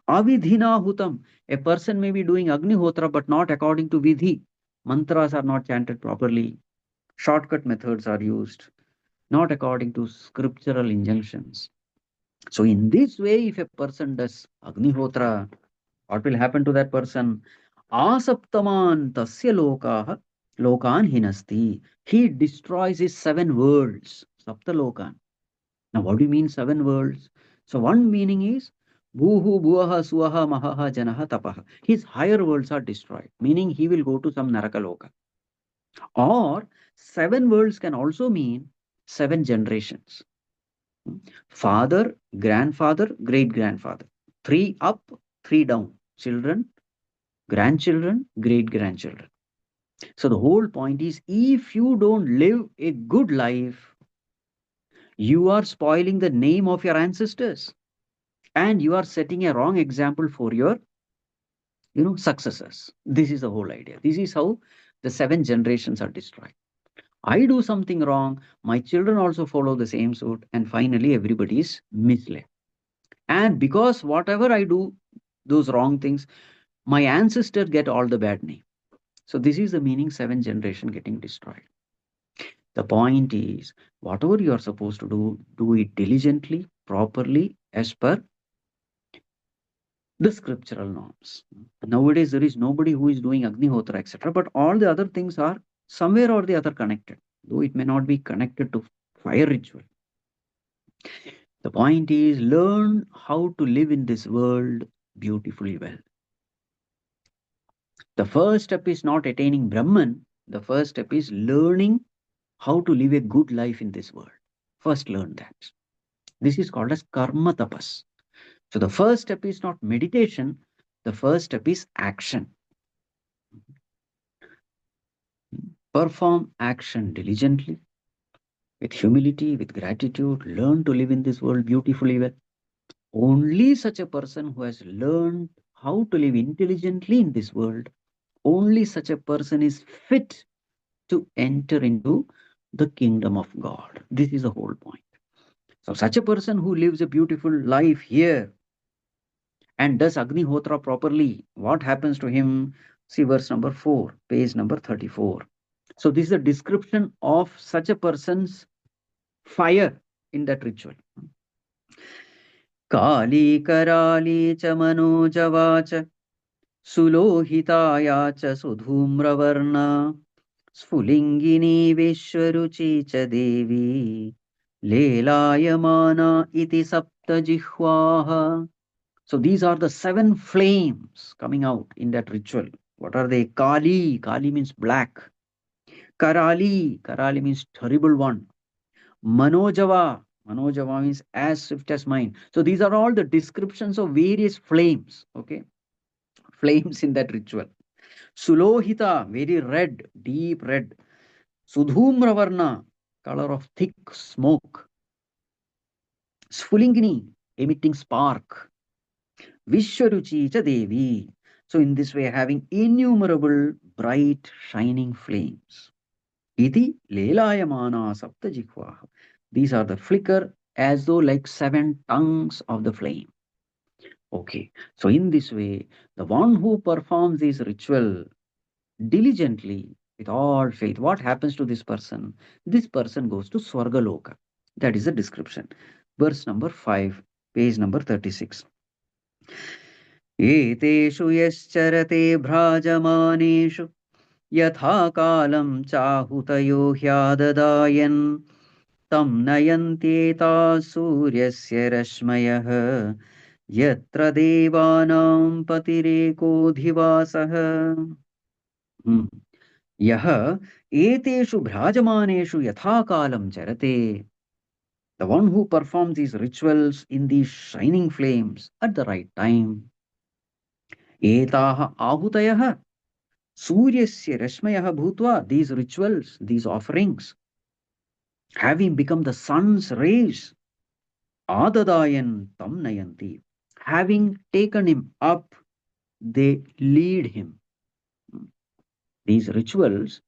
Avidhinahutam. A person may be doing Agnihotra but not according to Vidhi. Mantras are not chanted properly. Shortcut methods are used, not according to scriptural injunctions. So in this way, if a person does Agnihotra, what will happen to that person? Asaptaman tasya lokan hinasti. He destroys his 7 worlds. Saptalokan. Now, what do you mean 7 worlds? So one meaning is Bhuhu, Bhuaha, Suaha, Mahaha, Janaha, Tapaha. His higher worlds are destroyed, meaning he will go to some Narakaloka. Or 7 worlds can also mean 7 generations. Father, grandfather, great grandfather. 3 up, 3 down. Children, grandchildren, great grandchildren. So the whole point is if you don't live a good life, you are spoiling the name of your ancestors and you are setting a wrong example for your successors. This is the whole idea. This is how the 7 generations are destroyed. I do something wrong, my children also follow the same suit, and finally everybody is misled. And because whatever I do, those wrong things, My ancestor get all the bad name. So this is the meaning, seven generation getting destroyed. The point is, whatever you are supposed to do it diligently, properly, as per the scriptural norms. Nowadays, there is nobody who is doing Agnihotra, etc. But all the other things are somewhere or the other connected, though it may not be connected to fire ritual. The point is, learn how to live in this world beautifully well. The first step is not attaining Brahman. The first step is learning how to live a good life in this world. First, learn that. This is called as karma tapas. So, the first step is not meditation, the first step is action. Perform action diligently, with humility, with gratitude. Learn to live in this world beautifully well. Only such a person who has learned how to live intelligently in this world, only such a person is fit to enter into the kingdom of God. This is the whole point. So, such a person who lives a beautiful life here and does Agnihotra properly, what happens to him? See verse number 4, page number 34. So, this is a description of such a person's fire in that ritual. Kali karali cha manojavacha sulohitaya cha sudhumravarna स्फुलिङ्गिनी विश्वरुचि च देवी लेलायमाना iti saptajihvaha. So these are the seven flames coming out in that ritual. What are they? Kali. Kali means black. Karali. Karali means terrible one. Manojava. Manojava means as swift as mine. So these are all the descriptions of various flames. Okay. Flames in that ritual. Sulohita, very red, deep red. Sudhumravarna, color of thick smoke. Sphulingini, emitting spark. Vishwaruchi cha Devi. So in this way, having innumerable bright shining flames. Iti lelayamana saptajikvaha. These are the flicker as though like seven tongues of the flame. Okay, so in this way, the one who performs this ritual diligently with all faith, what happens to this person? This person goes to Swargaloka. That is the description. Verse number 5, page number 36. एतेषु यश्चरते भ्राजमानेषु यथा कालं चाहुतयो ह्याददायन् तं नयन्त्येता सूर्यस्य रश्मयः यत्र देवानां पतिरेकोऽधिवासः. यः एतेषु भ्राजमानेषु यथा कालं चरते. The one who performs these rituals in these shining flames at the right time. Etaha ahutayah suryasya rashmayah bhutva. These rituals, these offerings, having become the sun's rays, adadayan tam nayanti. Having taken him up, they lead him. These rituals,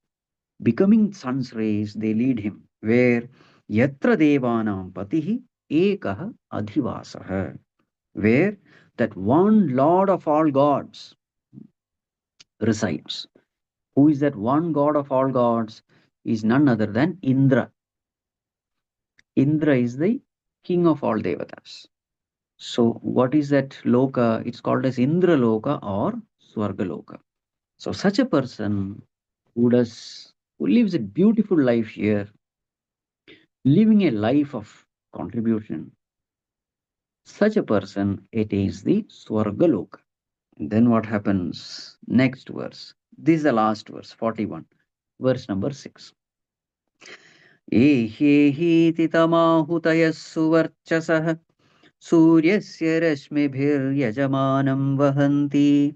becoming sun's rays, they lead him. Where yatra devanam patihi ekah adhivasah. Where that one Lord of all gods resides. Who is that one God of all gods? Is none other than Indra. Indra is the king of all devatas. So what is that loka? It's called as Indra loka or Swarga loka. So such a person who lives a beautiful life here, living a life of contribution, such a person attains the Swarga loka. Then what happens? Next verse. This is the last verse, 41. Verse number 6. Ehyehiti tamahutayas suvarchasah सूर्यस्य रश्मिभिर्यजमानं वहन्ति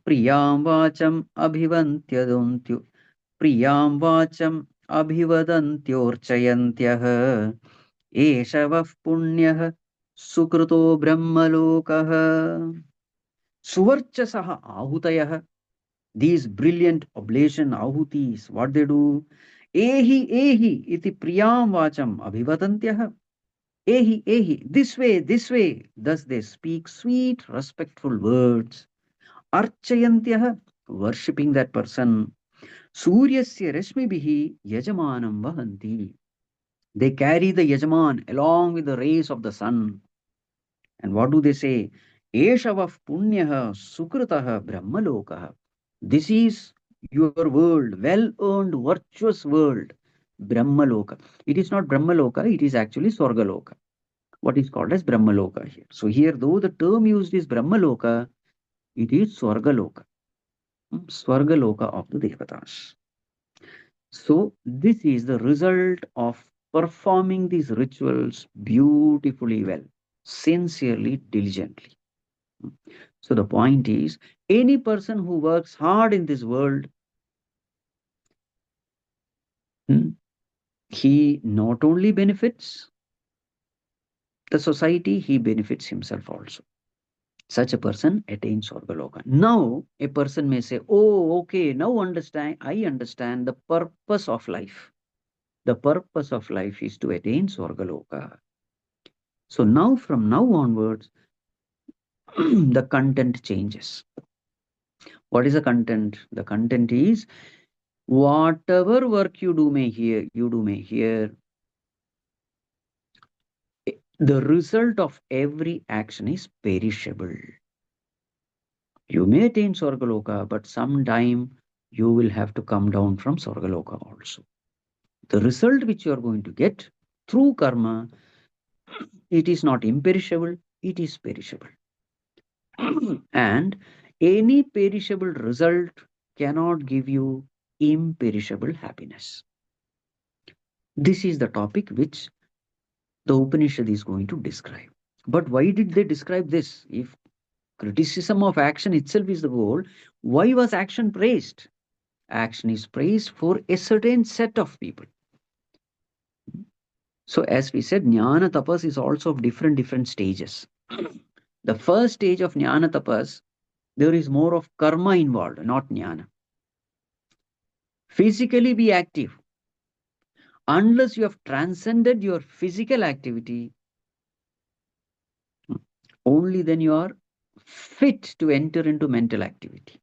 प्रियां वाचम् अभिवन्त्यदन्त्यो प्रियां वाचम् अभिवदन्त्योर्चयन्त्यः एष वः पुण्यः सुकृतो ब्रह्मलोकः. Suvarchasah ahutayah. These brilliant oblation ahutis, what they do? Ehi ehi iti priyam vacham abhivadantyah. Ehi ehi, this way, this way. Thus they speak sweet, respectful words. Archayantyah, worshipping that person. Suryasya rashmibihi yajamanam vahanti. They carry the yajaman along with the rays of the sun. And what do they say? Eshavav punyaha sukritah brahmalokaha. This is your world, well-earned, virtuous world, Brahmaloka. It is not Brahmaloka, it is actually Swargaloka, what is called as Brahmaloka here. So here, though the term used is Brahmaloka, it is Swargaloka, Swargaloka of the Devatas. So this is the result of performing these rituals beautifully well, sincerely, diligently. So the point is, any person who works hard in this world, hmm, he not only benefits the society, he benefits himself also. Such a person attains Swargaloka. Now, a person may say, oh, okay, now I understand the purpose of life. The purpose of life is to attain Swargaloka. So now, from now onwards, the content changes. What is the content? The content is whatever work you do may here, the result of every action is perishable. You may attain Swargaloka, but sometime you will have to come down from Swargaloka also. The result which you are going to get through karma, it is not imperishable, it is perishable. And any perishable result cannot give you imperishable happiness. This is the topic which the Upanishad is going to describe. But why did they describe this? If criticism of action itself is the goal, why was action praised? Action is praised for a certain set of people. So as we said, jnana tapas is also of different stages. The first stage of jnana tapas, there is more of karma involved, not jnana. Physically be active. Unless you have transcended your physical activity, only then you are fit to enter into mental activity.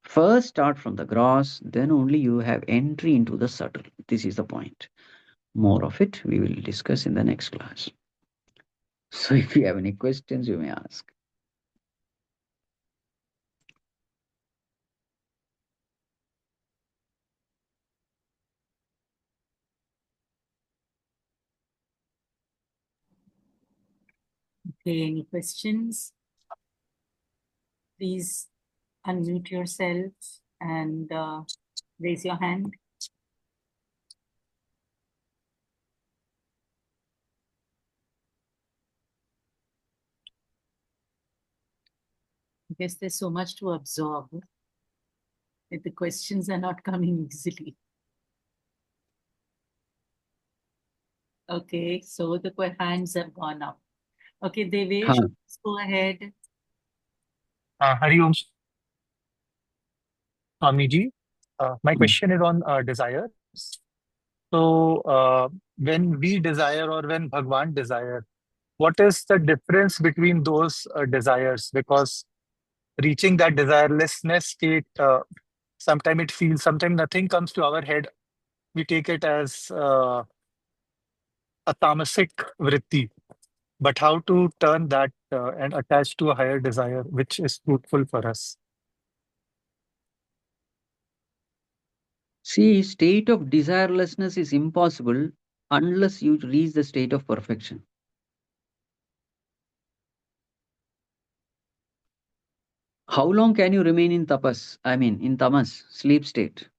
First start from the gross, then only you have entry into the subtle. This is the point. More of it we will discuss in the next class. So if you have any questions, you may ask. Okay, any questions? Please unmute yourself and raise your hand. I guess there's so much to absorb that the questions are not coming easily. Okay, so the hands have gone up. Okay, Devesh, let's go ahead. Hari Om Swamiji. My question is on desires. So, when we desire or when Bhagwan desire, what is the difference between those desires? Because reaching that desirelessness state, sometimes it feels, sometimes nothing comes to our head. We take it as a tamasic vritti. But how to turn that and attach to a higher desire, which is fruitful for us? See, state of desirelessness is impossible unless you reach the state of perfection. How long can you remain in tapas? I mean, in tamas, sleep state?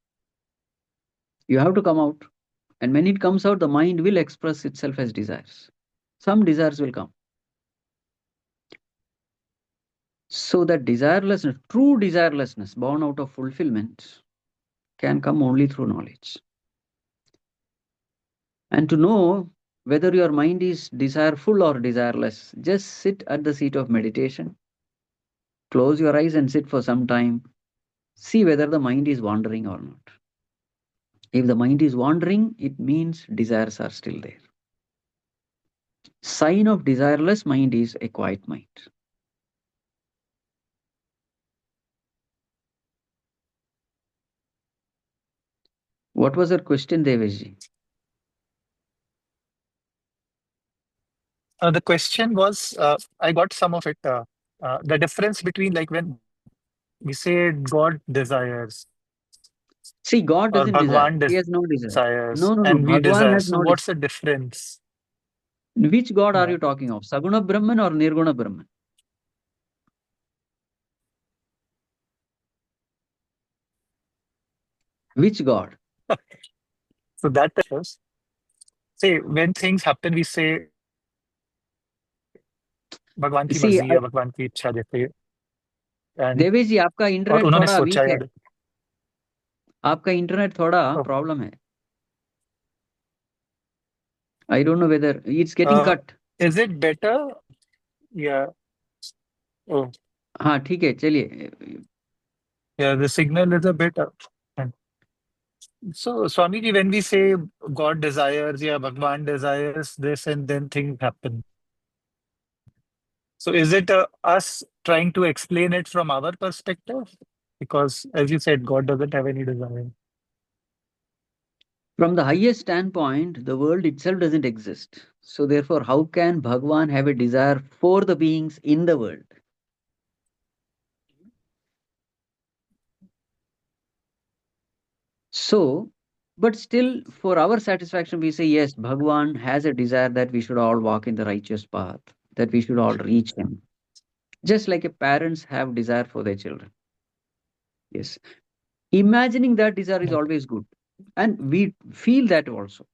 You have to come out. And when it comes out, the mind will express itself as desires. Some desires will come. So that desirelessness, true desirelessness, born out of fulfillment, can come only through knowledge. And to know whether your mind is desireful or desireless, just sit at the seat of meditation, close your eyes and sit for some time, see whether the mind is wandering or not. If the mind is wandering, it means desires are still there. Sign of desireless mind is a quiet mind. What was your question, Deveshi? The question was, I got some of it. The difference between like when we say God desires See, God or doesn't desire. Bhagwan He has no desire. desires No, no, no. and we Bhagwan desire. has So no desire. what's the difference? Which God are Yeah. you talking of? Saguna Brahman or Nirguna Brahman? Which God? So that is, say when things happen, we say भगवान की See, मर्जी या भगवान की इच्छा जैसे and Devesh जी आपका और इंटरनेट उन्होंने थोड़ा सोचा वीक है. यार आपका इंटरनेट थोड़ा oh, प्रॉब्लम है. I don't know whether it's getting cut. is it better? Yeah. Oh, हाँ ठीक है चलिए. yeah, the signal is a bit and so Swamiji, when we say God desires, yeah, Bhagwan desires this and then things happen. So is it us trying to explain it from our perspective? Because as you said, God doesn't have any desire. From the highest standpoint, the world itself doesn't exist. So therefore, how can Bhagwan have a desire for the beings in the world? So, but still, for our satisfaction, we say, yes, Bhagwan has a desire that we should all walk in the righteous path, that we should all reach him. Just like a parents have desire for their children. Yes. Imagining that desire is Right. always good. And we feel that also,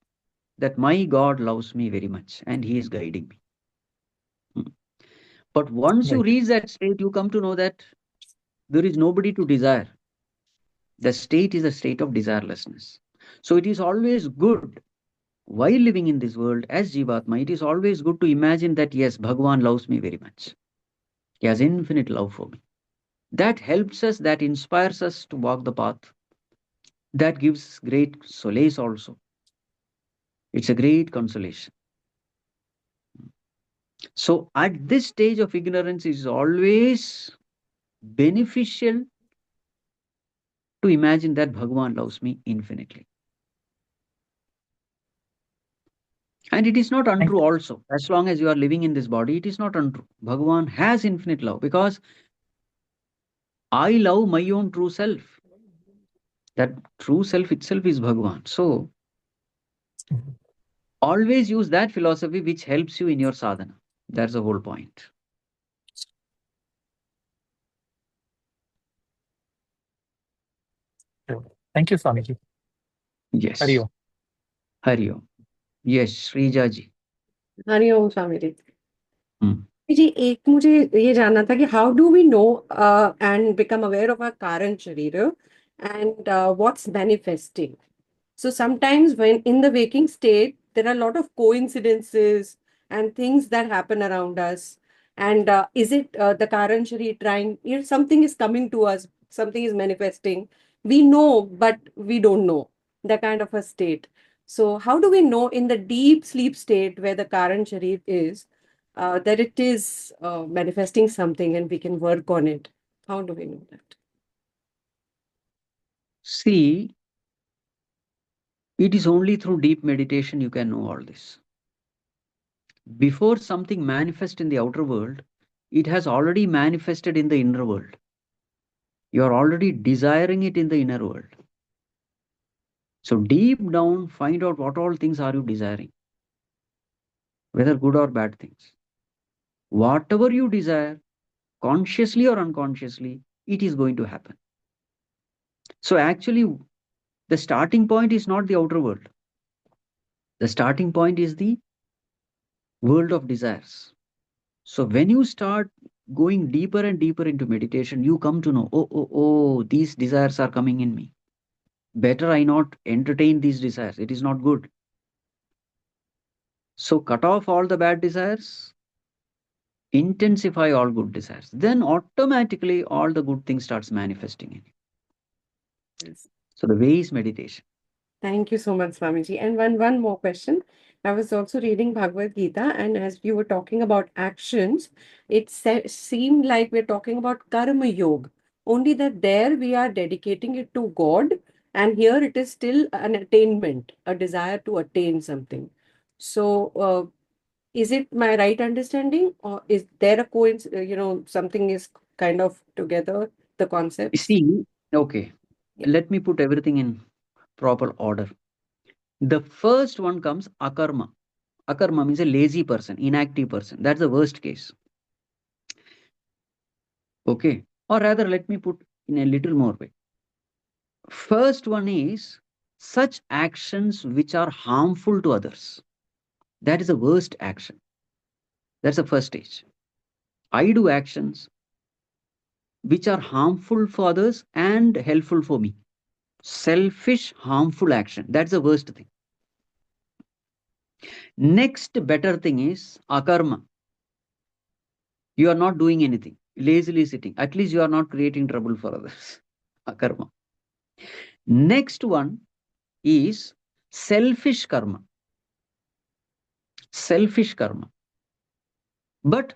that my God loves me very much and he is guiding me. Hmm. But once you Right. reach that state, you come to know that there is nobody to desire. The state is a state of desirelessness. So it is always good while living in this world as Jivatma, it is always good to imagine that yes, Bhagwan loves me very much. He has infinite love for me. That helps us, that inspires us to walk the path. That gives great solace also. It's a great consolation. So at this stage of ignorance, it is always beneficial to imagine that Bhagwan loves me infinitely. And it is not Thank untrue also. As long as you are living in this body, it is not untrue. Bhagwan has infinite love because I love my own true self. That true self itself is Bhagwan. So always use that philosophy which helps you in your sadhana. That's the whole point. you. Thank you, Swamiji. Hari Yes. Om. Hari Om. Yes, Srija ji. Hariom Swami ji Hmm. जी एक मुझे ये जानना था कि how do we know and become aware of our karan sharir and what's manifesting so sometimes when in the waking state there are a lot of coincidences and things that happen around us and is it the karan shari trying, something is coming to us, something is manifesting, we know but we don't know, the kind of a state. So how do we know in the deep sleep state where the karan shari is that it is manifesting something and we can work on it? How do we know that? See, it is only through deep meditation you can know all this. Before something manifests in the outer world, it has already manifested in the inner world. You are already desiring it in the inner world. So deep down, find out what all things are you desiring, whether good or bad things. Whatever you desire, consciously or unconsciously, it is going to happen. So actually, the starting point is not the outer world. The starting point is the world of desires. So when you start going deeper and deeper into meditation, you come to know, oh, these desires are coming in me. Better I not entertain these desires. It is not good. So cut off all the bad desires, intensify all good desires. Then automatically all the good things starts manifesting in you. Yes. So the way is meditation. Thank you so much, Swamiji. And one more question. I was also reading Bhagavad Gita, and as you were talking about actions, it seemed like we're talking about karma yoga. Only that there we are dedicating it to God, And here it is still an attainment, a desire to attain something. So, is it my right understanding, or is there a coincidence, something is kind of together, the concepts? See, okay, Yeah. let me put everything in proper order. The first one comes akarma. Akarma means a lazy person, inactive person. That's the worst case. Okay. Or rather, let me put in a little more way. First one is such actions which are harmful to others. That is the worst action. That's the first stage. I do actions which are harmful for others and helpful for me. Selfish, harmful action. That's the worst thing. Next better thing is akarma. You are not doing anything, lazily sitting. At least you are not creating trouble for others. Akarma. Next one is selfish karma. Selfish karma. But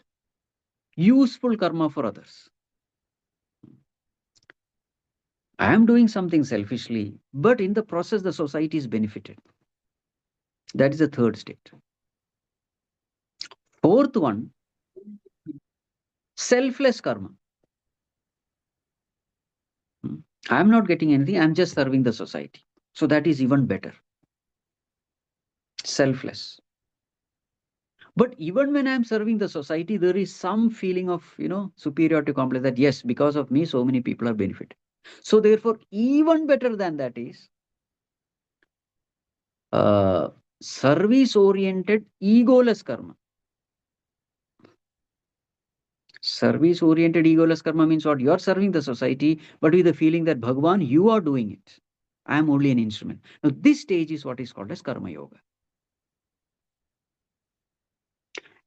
useful karma for others. I am doing something selfishly, but in the process, the society is benefited. That is the third state. Fourth one, selfless karma. I am not getting anything, I am just serving the society. So that is even better. Selfless. But even when I am serving the society, there is some feeling of, superiority complex that yes, because of me, so many people are benefited. So therefore, even better than that is uh, service-oriented, egoless karma. Service-oriented, egoless karma means what? You are serving the society, but with the feeling that Bhagwan, you are doing it. I am only an instrument. Now, this stage is what is called as karma yoga.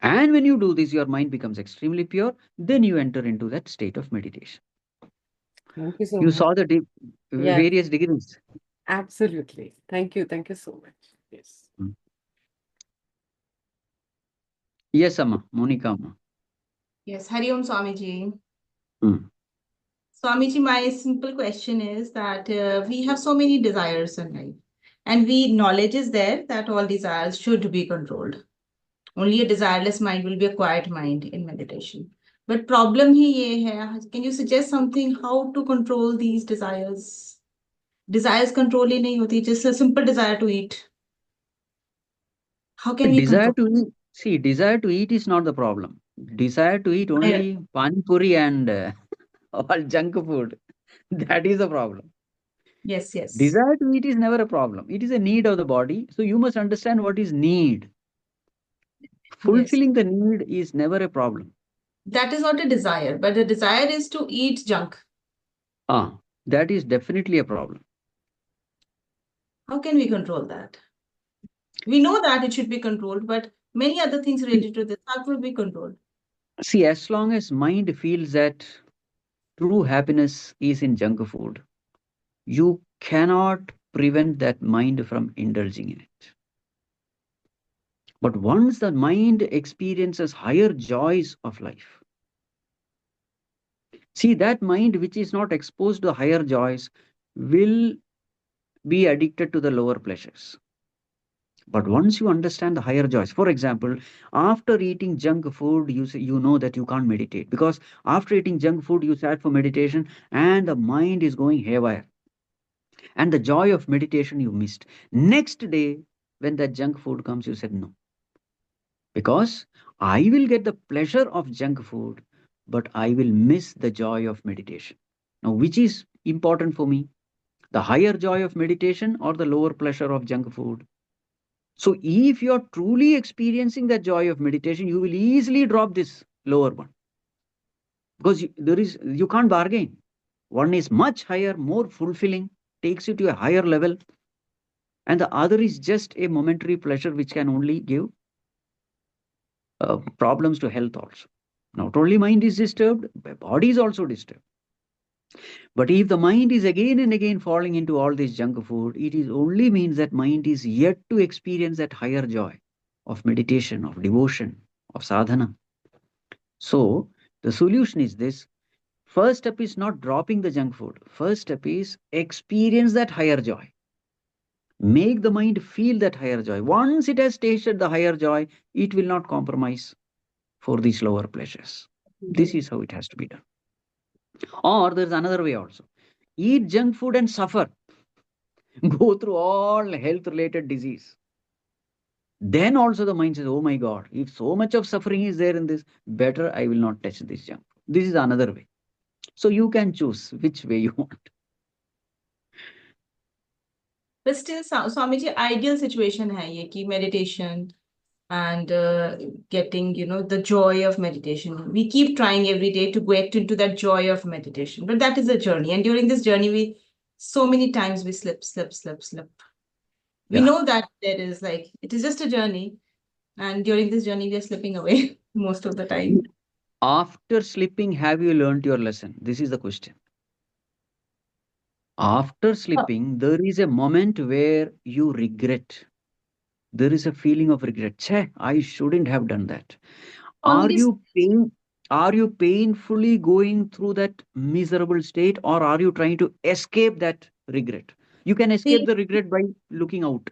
And when you do this, your mind becomes extremely pure. Then you enter into that state of meditation. Thank you so You much. saw the Yes, various degrees. absolutely. Thank you. Thank you so much. Yes. Yes, Amma. Monica Amma. Yes, Hari Om Swamiji. Mm. Swamiji, my simple question is that we have so many desires in life, and knowledge is there that all desires should be controlled. Only a desireless mind will be a quiet mind in meditation. But problem ही ये है, can you suggest something how to control these desires? Desires control ही नहीं होती, just a simple desire to eat. How can we Desire control? to eat, see, desire to eat is not the problem. Desire to eat only pani puri and all junk food. That is the problem. Yes, yes. Desire to eat is never a problem. It is a need of the body. So you must understand what is need. Fulfilling the need is never a problem. That is not a desire, but the desire is to eat junk. That is definitely a problem. How can we control that? We know that it should be controlled, but many other things related to this, how will be controlled? See, as long as mind feels that true happiness is in junk food, you cannot prevent that mind from indulging in it. But once the mind experiences higher joys of life, see, that mind which is not exposed to higher joys will be addicted to the lower pleasures. But once you understand the higher joys, for example, after eating junk food, you know that you can't meditate, because after eating junk food, you sat for meditation and the mind is going haywire. And the joy of meditation you missed. Next day, when that junk food comes, you said no. Because I will get the pleasure of junk food, but I will miss the joy of meditation. Now, which is important for me? The higher joy of meditation or the lower pleasure of junk food? So, if you are truly experiencing the joy of meditation, you will easily drop this lower one. Because you can't bargain. One is much higher, more fulfilling, takes you to a higher level, and the other is just a momentary pleasure which can only give problems to health also. Not only mind is disturbed, body is also disturbed. But if the mind is again and again falling into all this junk food, it is only means that mind is yet to experience that higher joy of meditation, of devotion, of sadhana. So the solution is this: First step is not dropping the junk food. First step is experience that higher joy. Make the mind feel that higher joy. Once it has tasted the higher joy, it will not compromise for these lower pleasures. This is how it has to be done. Or there's another way also. Eat junk food and suffer. Go through all health related disease. Then also the mind says, oh my God, if so much of suffering is there in this, better I will not touch this junk food. This is another way. So you can choose which way you want. But still, Swamiji, ideal situation hai ye ki meditation and getting, the joy of meditation. We keep trying every day to get into that joy of meditation, but that is a journey. And during this journey, so many times we slip. We Yeah. know that there is it is just a journey. And during this journey, we are slipping away most of the time. After sleeping, have you learned your lesson? This is the question. After sleeping, there is a moment where you regret. There is a feeling of regret. Che, I shouldn't have done that. Are Already you painfully going through that miserable state, or are you trying to escape that regret? You can escape the regret by looking out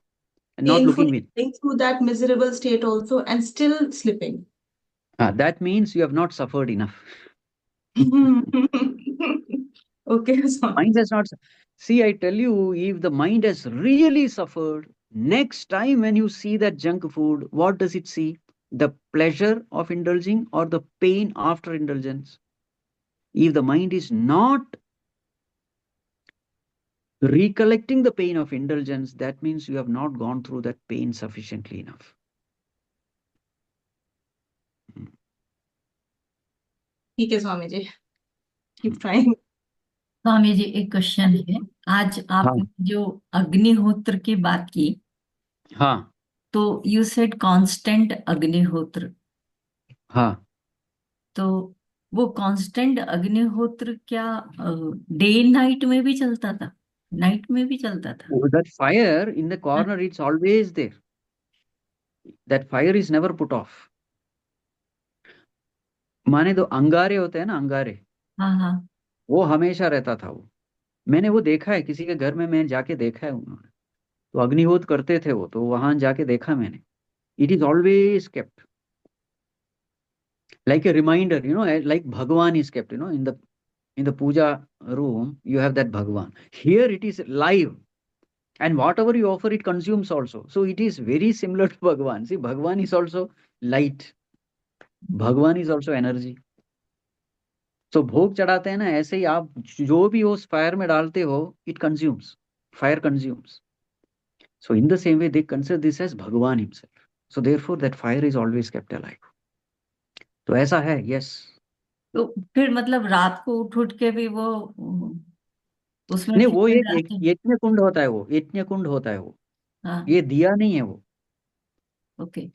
and not looking painfully in. going through that miserable state also and still slipping. That means you have not suffered enough. Okay, sorry. Mind has not. See, I tell you, if the mind has really suffered, next time when you see that junk food, what does it see? The pleasure of indulging or the pain after indulgence? If the mind is not recollecting the pain of indulgence, that means you have not gone through that pain sufficiently enough. ठीक है Swami ji, keep trying. Swami ji, एक question है। आज आपने जो अग्निहोत्र की बात की, हाँ तो यू सेड कांस्टेंट अग्निहोत्र, हाँ, तो वो कांस्टेंट अग्निहोत्र क्या डे नाइट में भी चलता था? नाइट में भी चलता था? that fire in the corner, it's always there. That fire is never put off. माने तो अंगारे होते हैं ना, अंगारे, हाँ हाँ, वो हमेशा रहता था। वो मैंने वो देखा है किसी के घर में, मैं जाके देखा है उन्होंने, तो अग्निहोत्र करते थे वो, तो वहां जाके देखा मैंने। It is always kept like a reminder, like Bhagwan is kept, in the puja room, you have that Bhagwan. Here it is live, and whatever you offer, it consumes also. So it is very similar to Bhagwan. See, Bhagwan is also light. Bhagwan is also energy. So भोग चढ़ाते हैं ना, ऐसे ही आप जो भी उस fire में डालते हो, it consumes. Fire consumes. So in the same way, they consider this as Bhagwan himself. So therefore, that fire is always kept alive. तो ऐसा है, yes. तो फिर मतलब रात को उठ के भी वो उसमें नहीं, फिर वो एक जाते हैं? यज्ञ कुंड होता है, वो यज्ञ कुंड होता है वो, हाँ, ये दिया नहीं है वो। ओके।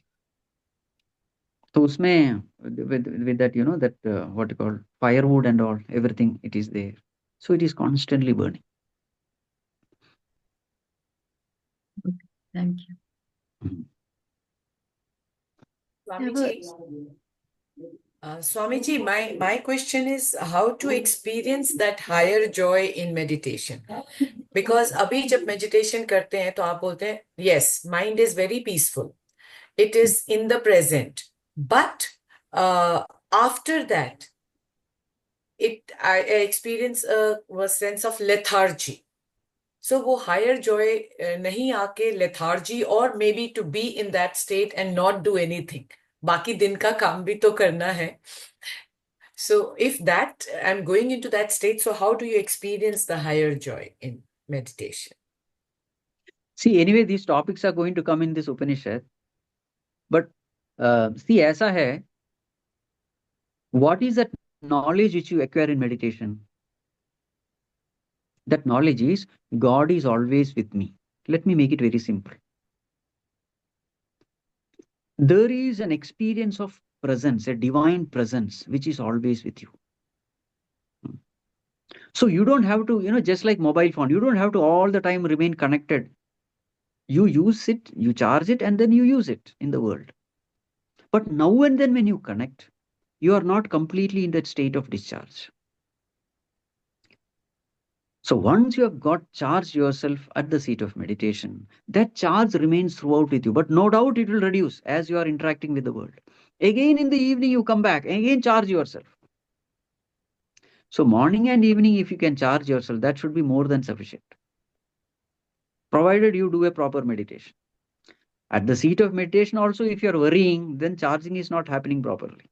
तो उसमें with that, that what you call firewood and all, everything, it is there. So it is constantly burning. Thank you. Mhm. Swamiji, my question is how to experience that higher joy in meditation. Because अभी जब meditation करते हैं तो आप बोलते हैं yes, mind is very peaceful. It is in the present. But after that, I experience a sense of lethargy. So वो higher joy नहीं आके lethargy, or maybe to be in that state and not do anything. बाकी दिन का काम भी तो करना है. So if that I'm going into that state, so how do you experience the higher joy in meditation? See, anyway, these topics are going to come in this Upanishad. But see, ऐसा है, what is that knowledge which you acquire in meditation? That knowledge is God is always with me. Let me make it very simple. There is an experience of presence, a divine presence, which is always with you. So you don't have to, just like mobile phone, you don't have to all the time remain connected. You use it, you charge it, and then you use it in the world. But now and then when you connect, you are not completely in that state of discharge. So once you have got charged yourself at the seat of meditation, that charge remains throughout with you, but no doubt it will reduce as you are interacting with the world. Again in the evening you come back, again charge yourself. So morning and evening, if you can charge yourself, that should be more than sufficient, provided you do a proper meditation. At the seat of meditation also, if you are worrying, then charging is not happening properly.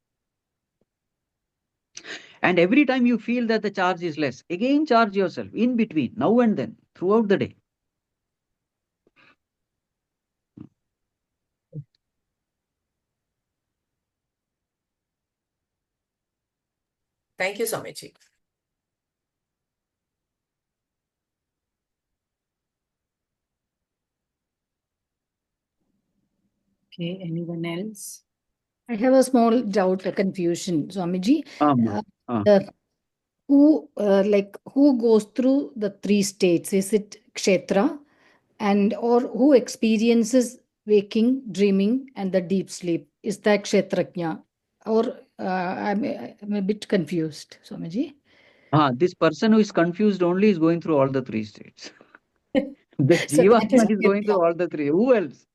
And every time you feel that the charge is less, again charge yourself in between, now and then, throughout the day. Thank you, Swamiji. Okay, anyone else? I have a small doubt or confusion, Swamiji. Ah. Who goes through the three states? Is it kshetra, and or who experiences waking, dreaming, and the deep sleep? Is that kshetrajna? Or I'm a bit confused, Swamiji. This person who is confused only is going through all the three states. The So that is Jivatma is going through all the three. Who else?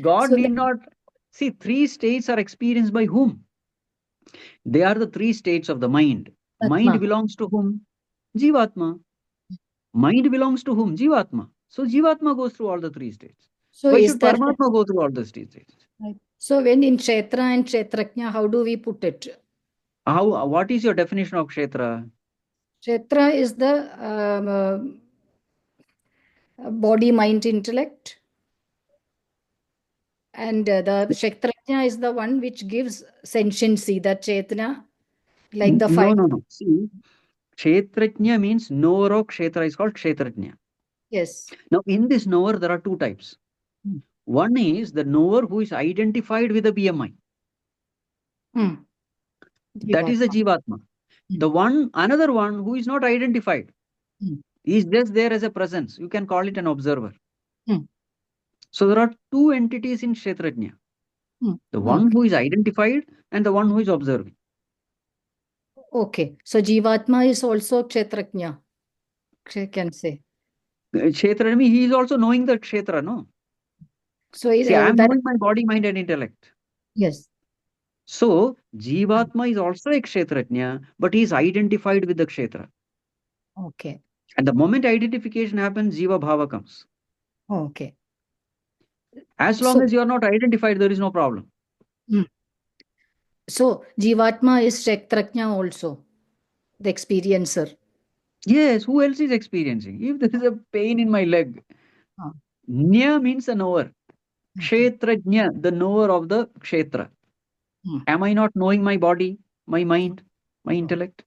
God So need that- not. See, three states are experienced by whom? They are the three states of the mind. Mind Atma. belongs to whom? Jivatma. Mind belongs to whom? Jivatma. So Jivatma goes through all the three states. So Why is should that Paramatma go through all the three states? right? So when in kshetra and kshetrajna, how do we put it? What is your definition of kshetra? Kshetra is the body, mind, intellect. And the Kshetrajna is the one which gives sentiency, that Chetana, like the fire. No. See, Kshetrajna means knower of Kshetra is called Kshetrajna. Yes. Now, in this knower, there are two types. Hmm. One is the knower who is identified with the BMI. That is the Jivatma. Another one who is not identified. He is just there as a presence. You can call it an observer. So there are two entities in Kshetrajna. The one who is identified and the one who is observing. Okay. So Jivatma is also Kshetrajna, can say. Kshetra, he is also knowing the Kshetra, no? So See, I am knowing my body, mind and intellect. Yes. So, Jivatma is also a Kshetrajna, but he is identified with the Kshetra. Okay. And the moment identification happens, Jiva Bhava comes. Okay. As long as you are not identified, there is no problem. So Jivatma is Kshetrajna also, the experiencer. Yes, who else is experiencing? If there is a pain in my leg, Nya means a knower. Kshetrajna, the knower of the Kshetra. Am I not knowing my body, my mind, my intellect?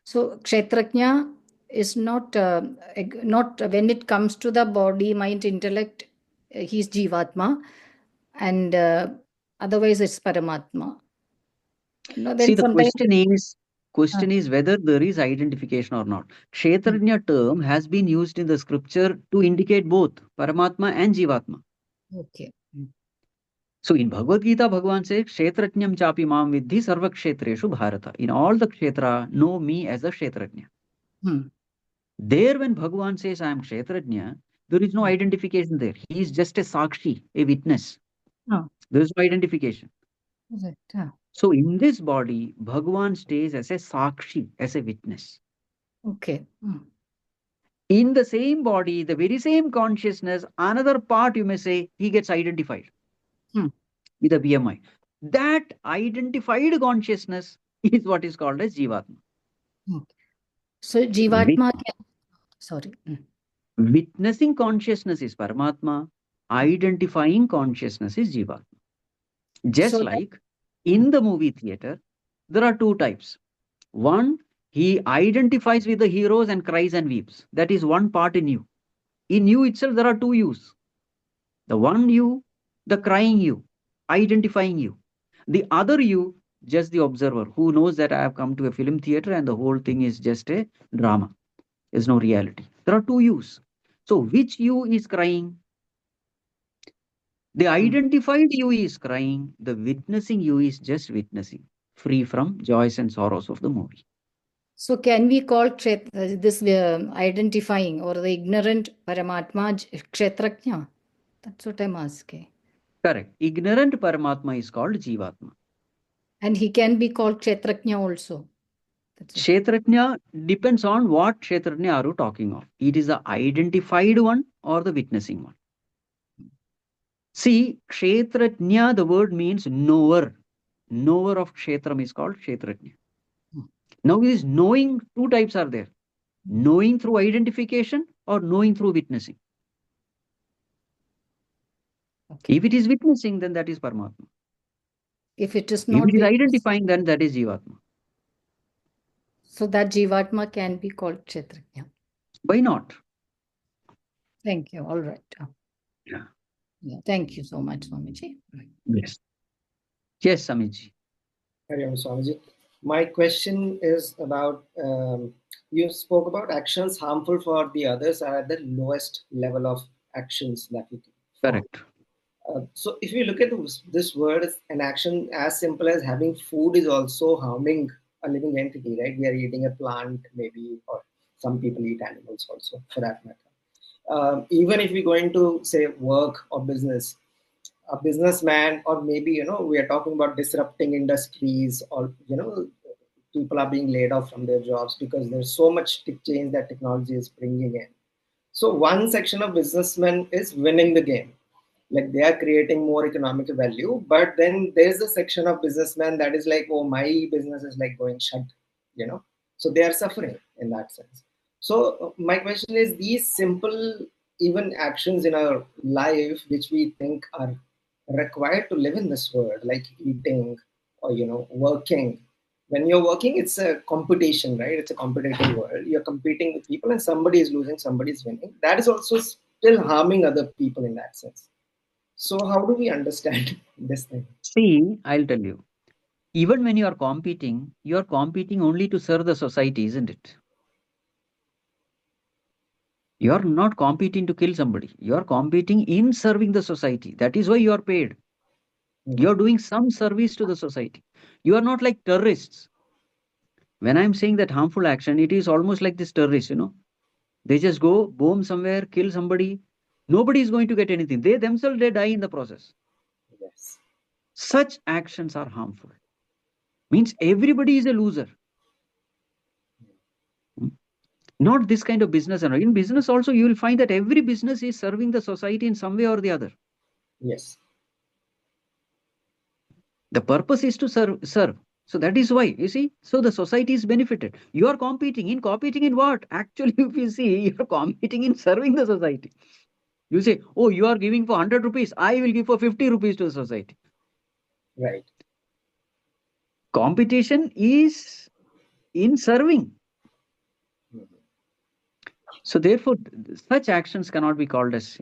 So Kshetrajna is not when it comes to the body, mind, intellect, he's Jivatma, and otherwise it's Paramatma. See, the question is whether there is identification or not. Kshetrajna term has been used in the scripture to indicate both Paramatma and Jivatma. Okay. So in Bhagavad Gita, Bhagavan says, Kshetrajnam chapi mam vidhi sarva kshetreshu bharata. In all the kshetra, know me as a Kshetrajna. There when Bhagavan says, I am Kshetrajna, there is no identification there. He is just a sakshi, a witness. There is no identification. So in this body, Bhagavan stays as a sakshi, as a witness. Okay. In the same body, the very same consciousness, another part you may say, he gets identified with a BMI. That identified consciousness is what is called as Jivatma. So Jivatma, sorry. Witnessing consciousness is Paramatma, identifying consciousness is Jivatma. Just like in the movie theater, there are two types. One, he identifies with the heroes and cries and weeps. That is one part in you. In you itself, there are two yous. The one you, the crying you, identifying you. The other you, just the observer, who knows that I have come to a film theater and the whole thing is just a drama. There's no reality. There are two yous. So which you is crying? The identified you is crying. The witnessing you is just witnessing, free from joys and sorrows of the movie. So can we call this identifying or the ignorant Paramatma Kshetraknya? That's what I'm asking. Correct. Ignorant Paramatma is called Jivatma. And he can be called Kshetraknya also. That's it. Kshetrajna depends on what Kshetrajna are you talking of. It is the identified one or the witnessing one. See, Kshetrajna, the word means knower. Knower of Kshetram is called Kshetrajna. Now, this knowing, two types are there. Knowing through identification or knowing through witnessing. Okay. If it is witnessing, then that is Paramatma. If it is If not it is witness, identifying, then that is Jivatma. so that Jivatma can be called Kshetrajna. Why not? Thank you. All right. Yeah. Yeah. Thank you so much, Swamiji. Yes. Yes, Samiji. Hari Om, Swamiji. My question is about you spoke about actions harmful for the others are at the lowest level of actions that we can perform. Correct. So if you look at this word, an action as simple as having food is also harming a living entity, right? We are eating a plant, maybe, or some people eat animals also, for that matter. Even if we go into, say, work or business, a businessman, or maybe, we are talking about disrupting industries, or, people are being laid off from their jobs because there's so much change that technology is bringing in. So one section of businessmen is winning the game, like they are creating more economic value, but then there's a section of businessmen that is like, oh, my business is like going shut, so they are suffering in that sense. So my question is, these simple even actions in our life which we think are required to live in this world, like eating or working. When you're working, it's a competition, right? It's a competitive world. You're competing with people and somebody is losing, somebody is winning. That is also still harming other people in that sense. So how do we understand this thing? See, I'll tell you. Even when you are competing only to serve the society, isn't it? You are not competing to kill somebody. You are competing in serving the society. That is why you are paid. You are doing some service to the society. You are not like terrorists. When I'm saying that harmful action, it is almost like this terrorist, They just go, boom somewhere, kill somebody. Nobody is going to get anything. They themselves, they die in the process. Yes. Such actions are harmful. Means everybody is a loser. Not this kind of business. In business also, you will find that every business is serving the society in some way or the other. Yes. The purpose is to serve. So that is why, you see, so the society is benefited. You are competing in what? Actually, if you see, you are competing in serving the society. You say, oh, you are giving for 100 rupees. I will give for 50 rupees to the society. Right. Competition is in serving. So therefore, such actions cannot be called as,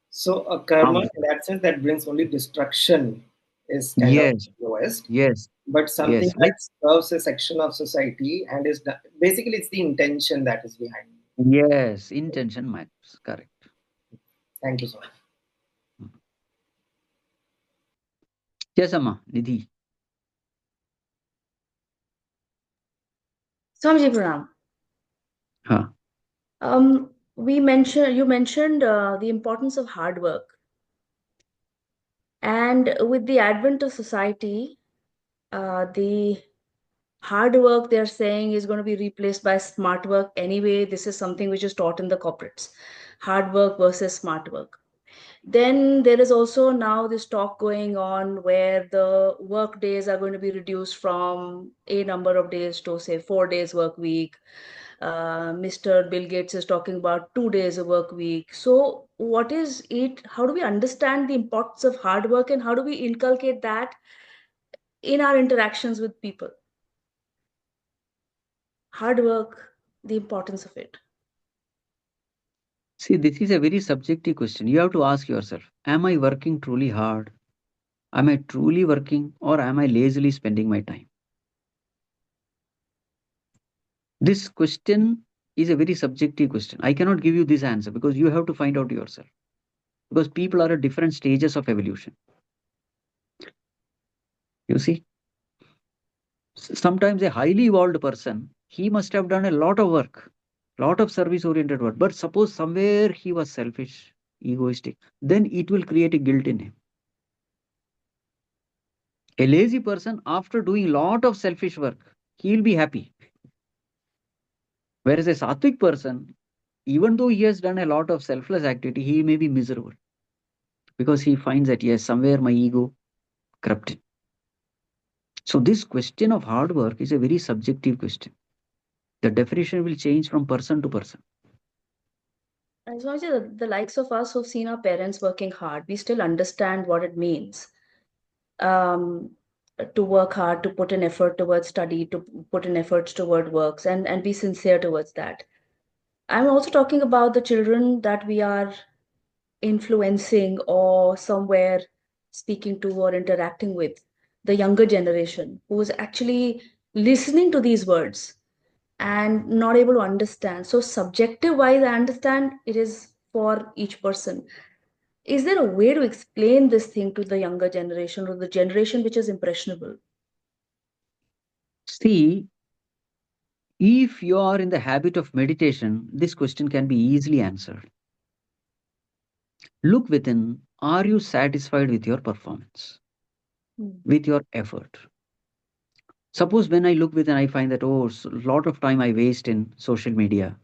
So a karma harmful. in that sense that brings only destruction is kind of Yes, lowest. yes, But something yes. that serves a section of society and is basically it's the intention that is behind it. Yes, intention matters. Correct. Thank you so much. Yes, Amma, Nidhi. Swamiji Pranam. Huh. You mentioned the importance of hard work. And with the advent of society, the hard work they're saying is going to be replaced by smart work. Anyway, this is something which is taught in the corporates. Hard work versus smart work. Then there is also now this talk going on where the work days are going to be reduced from a number of days to say 4 days work week. Mr. Bill Gates is talking about 2 days a work week. So what is it? How do we understand the importance of hard work and how do we inculcate that in our interactions with people? Hard work, the importance of it. See, this is a very subjective question. You have to ask yourself, am I working truly hard? Am I truly working or am I lazily spending my time? This question is a very subjective question. I cannot give you this answer because you have to find out yourself. Because people are at different stages of evolution. You see? Sometimes a highly evolved person, he must have done a lot of work, lot of service oriented work, but suppose somewhere he was selfish, egoistic, then it will create a guilt in him. A lazy person, after doing lot of selfish work, he will be happy. Whereas a sattvic person, even though he has done a lot of selfless activity, he may be miserable because he finds that yes, somewhere my ego corrupted. So this question of hard work is a very subjective question. The definition will change from person to person. And so the likes of us who've seen our parents working hard, we still understand what it means to work hard, to put an effort towards study, to put in efforts toward works, and be sincere towards that. I'm also talking about the children that we are influencing or somewhere speaking to or interacting with, the younger generation who is actually listening to these words and not able to understand. So, subjective wise, I understand it is for each person. Is there a way to explain this thing to the younger generation or the generation which is impressionable? See, if you are in the habit of meditation, this question can be easily answered. Look within, are you satisfied with your performance, with your effort? Suppose when I look within, I find that, oh, a lot of time I waste in social media,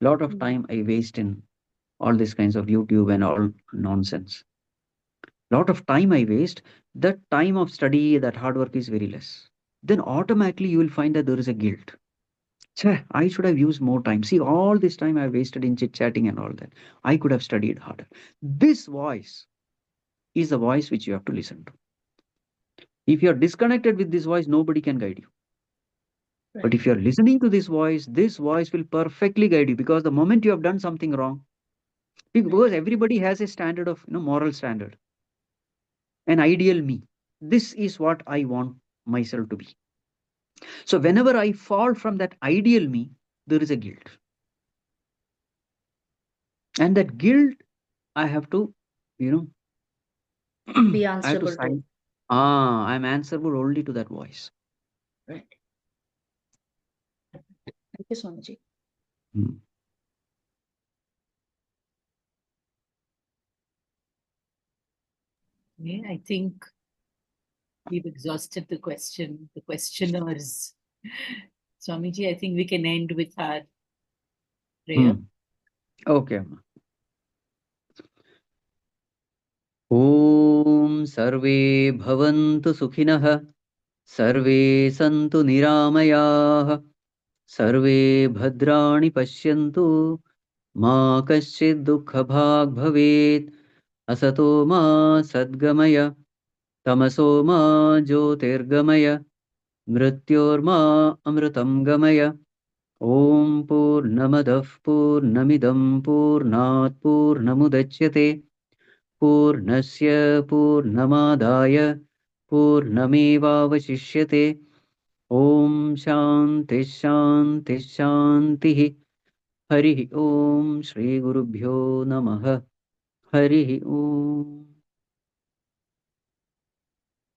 lot of time I waste in all these kinds of YouTube and all nonsense. Lot of time I waste, that time of study, that hard work is very less. Then automatically you will find that there is a guilt. Cheh, I should have used more time. See, all this time I wasted in chit chatting and all that. I could have studied harder. This voice is the voice which you have to listen to. If you are disconnected with this voice, nobody can guide you. Right. But if you are listening to this voice will perfectly guide you, because the moment you have done something wrong, because everybody has a standard of, moral standard, an ideal me. This is what I want myself to be. So whenever I fall from that ideal me, there is a guilt. And that guilt, I have to, Be I have to answerable to. I'm answerable only to that voice. Right. Thank you, Swamiji. Hmm. Yeah, I think we've exhausted the questioners. Swamiji, I think we can end with our prayer. Okay. ॐ सर्वे भवन्तु सुखिनः सर्वे सन्तु निरामयाः सर्वे भद्राणि पश्यन्तु मा कश्चित् दुःखभाग् भवेत् असतो मा सद्गमय तमसो मा ज्योतिर्गमय मृत्योर्मा अमृतं गमय ॐ पूर्णमदः पूर्णमिदं पूर्णात् पूर्णमुदच्यते पूर्णस्य पूर्णमादाय पूर्णमेवावशिष्यते ॐ शान्तिः शान्तिः शान्तिः हरिः ॐ श्रीगुरुभ्यो नमः हरिः ॐ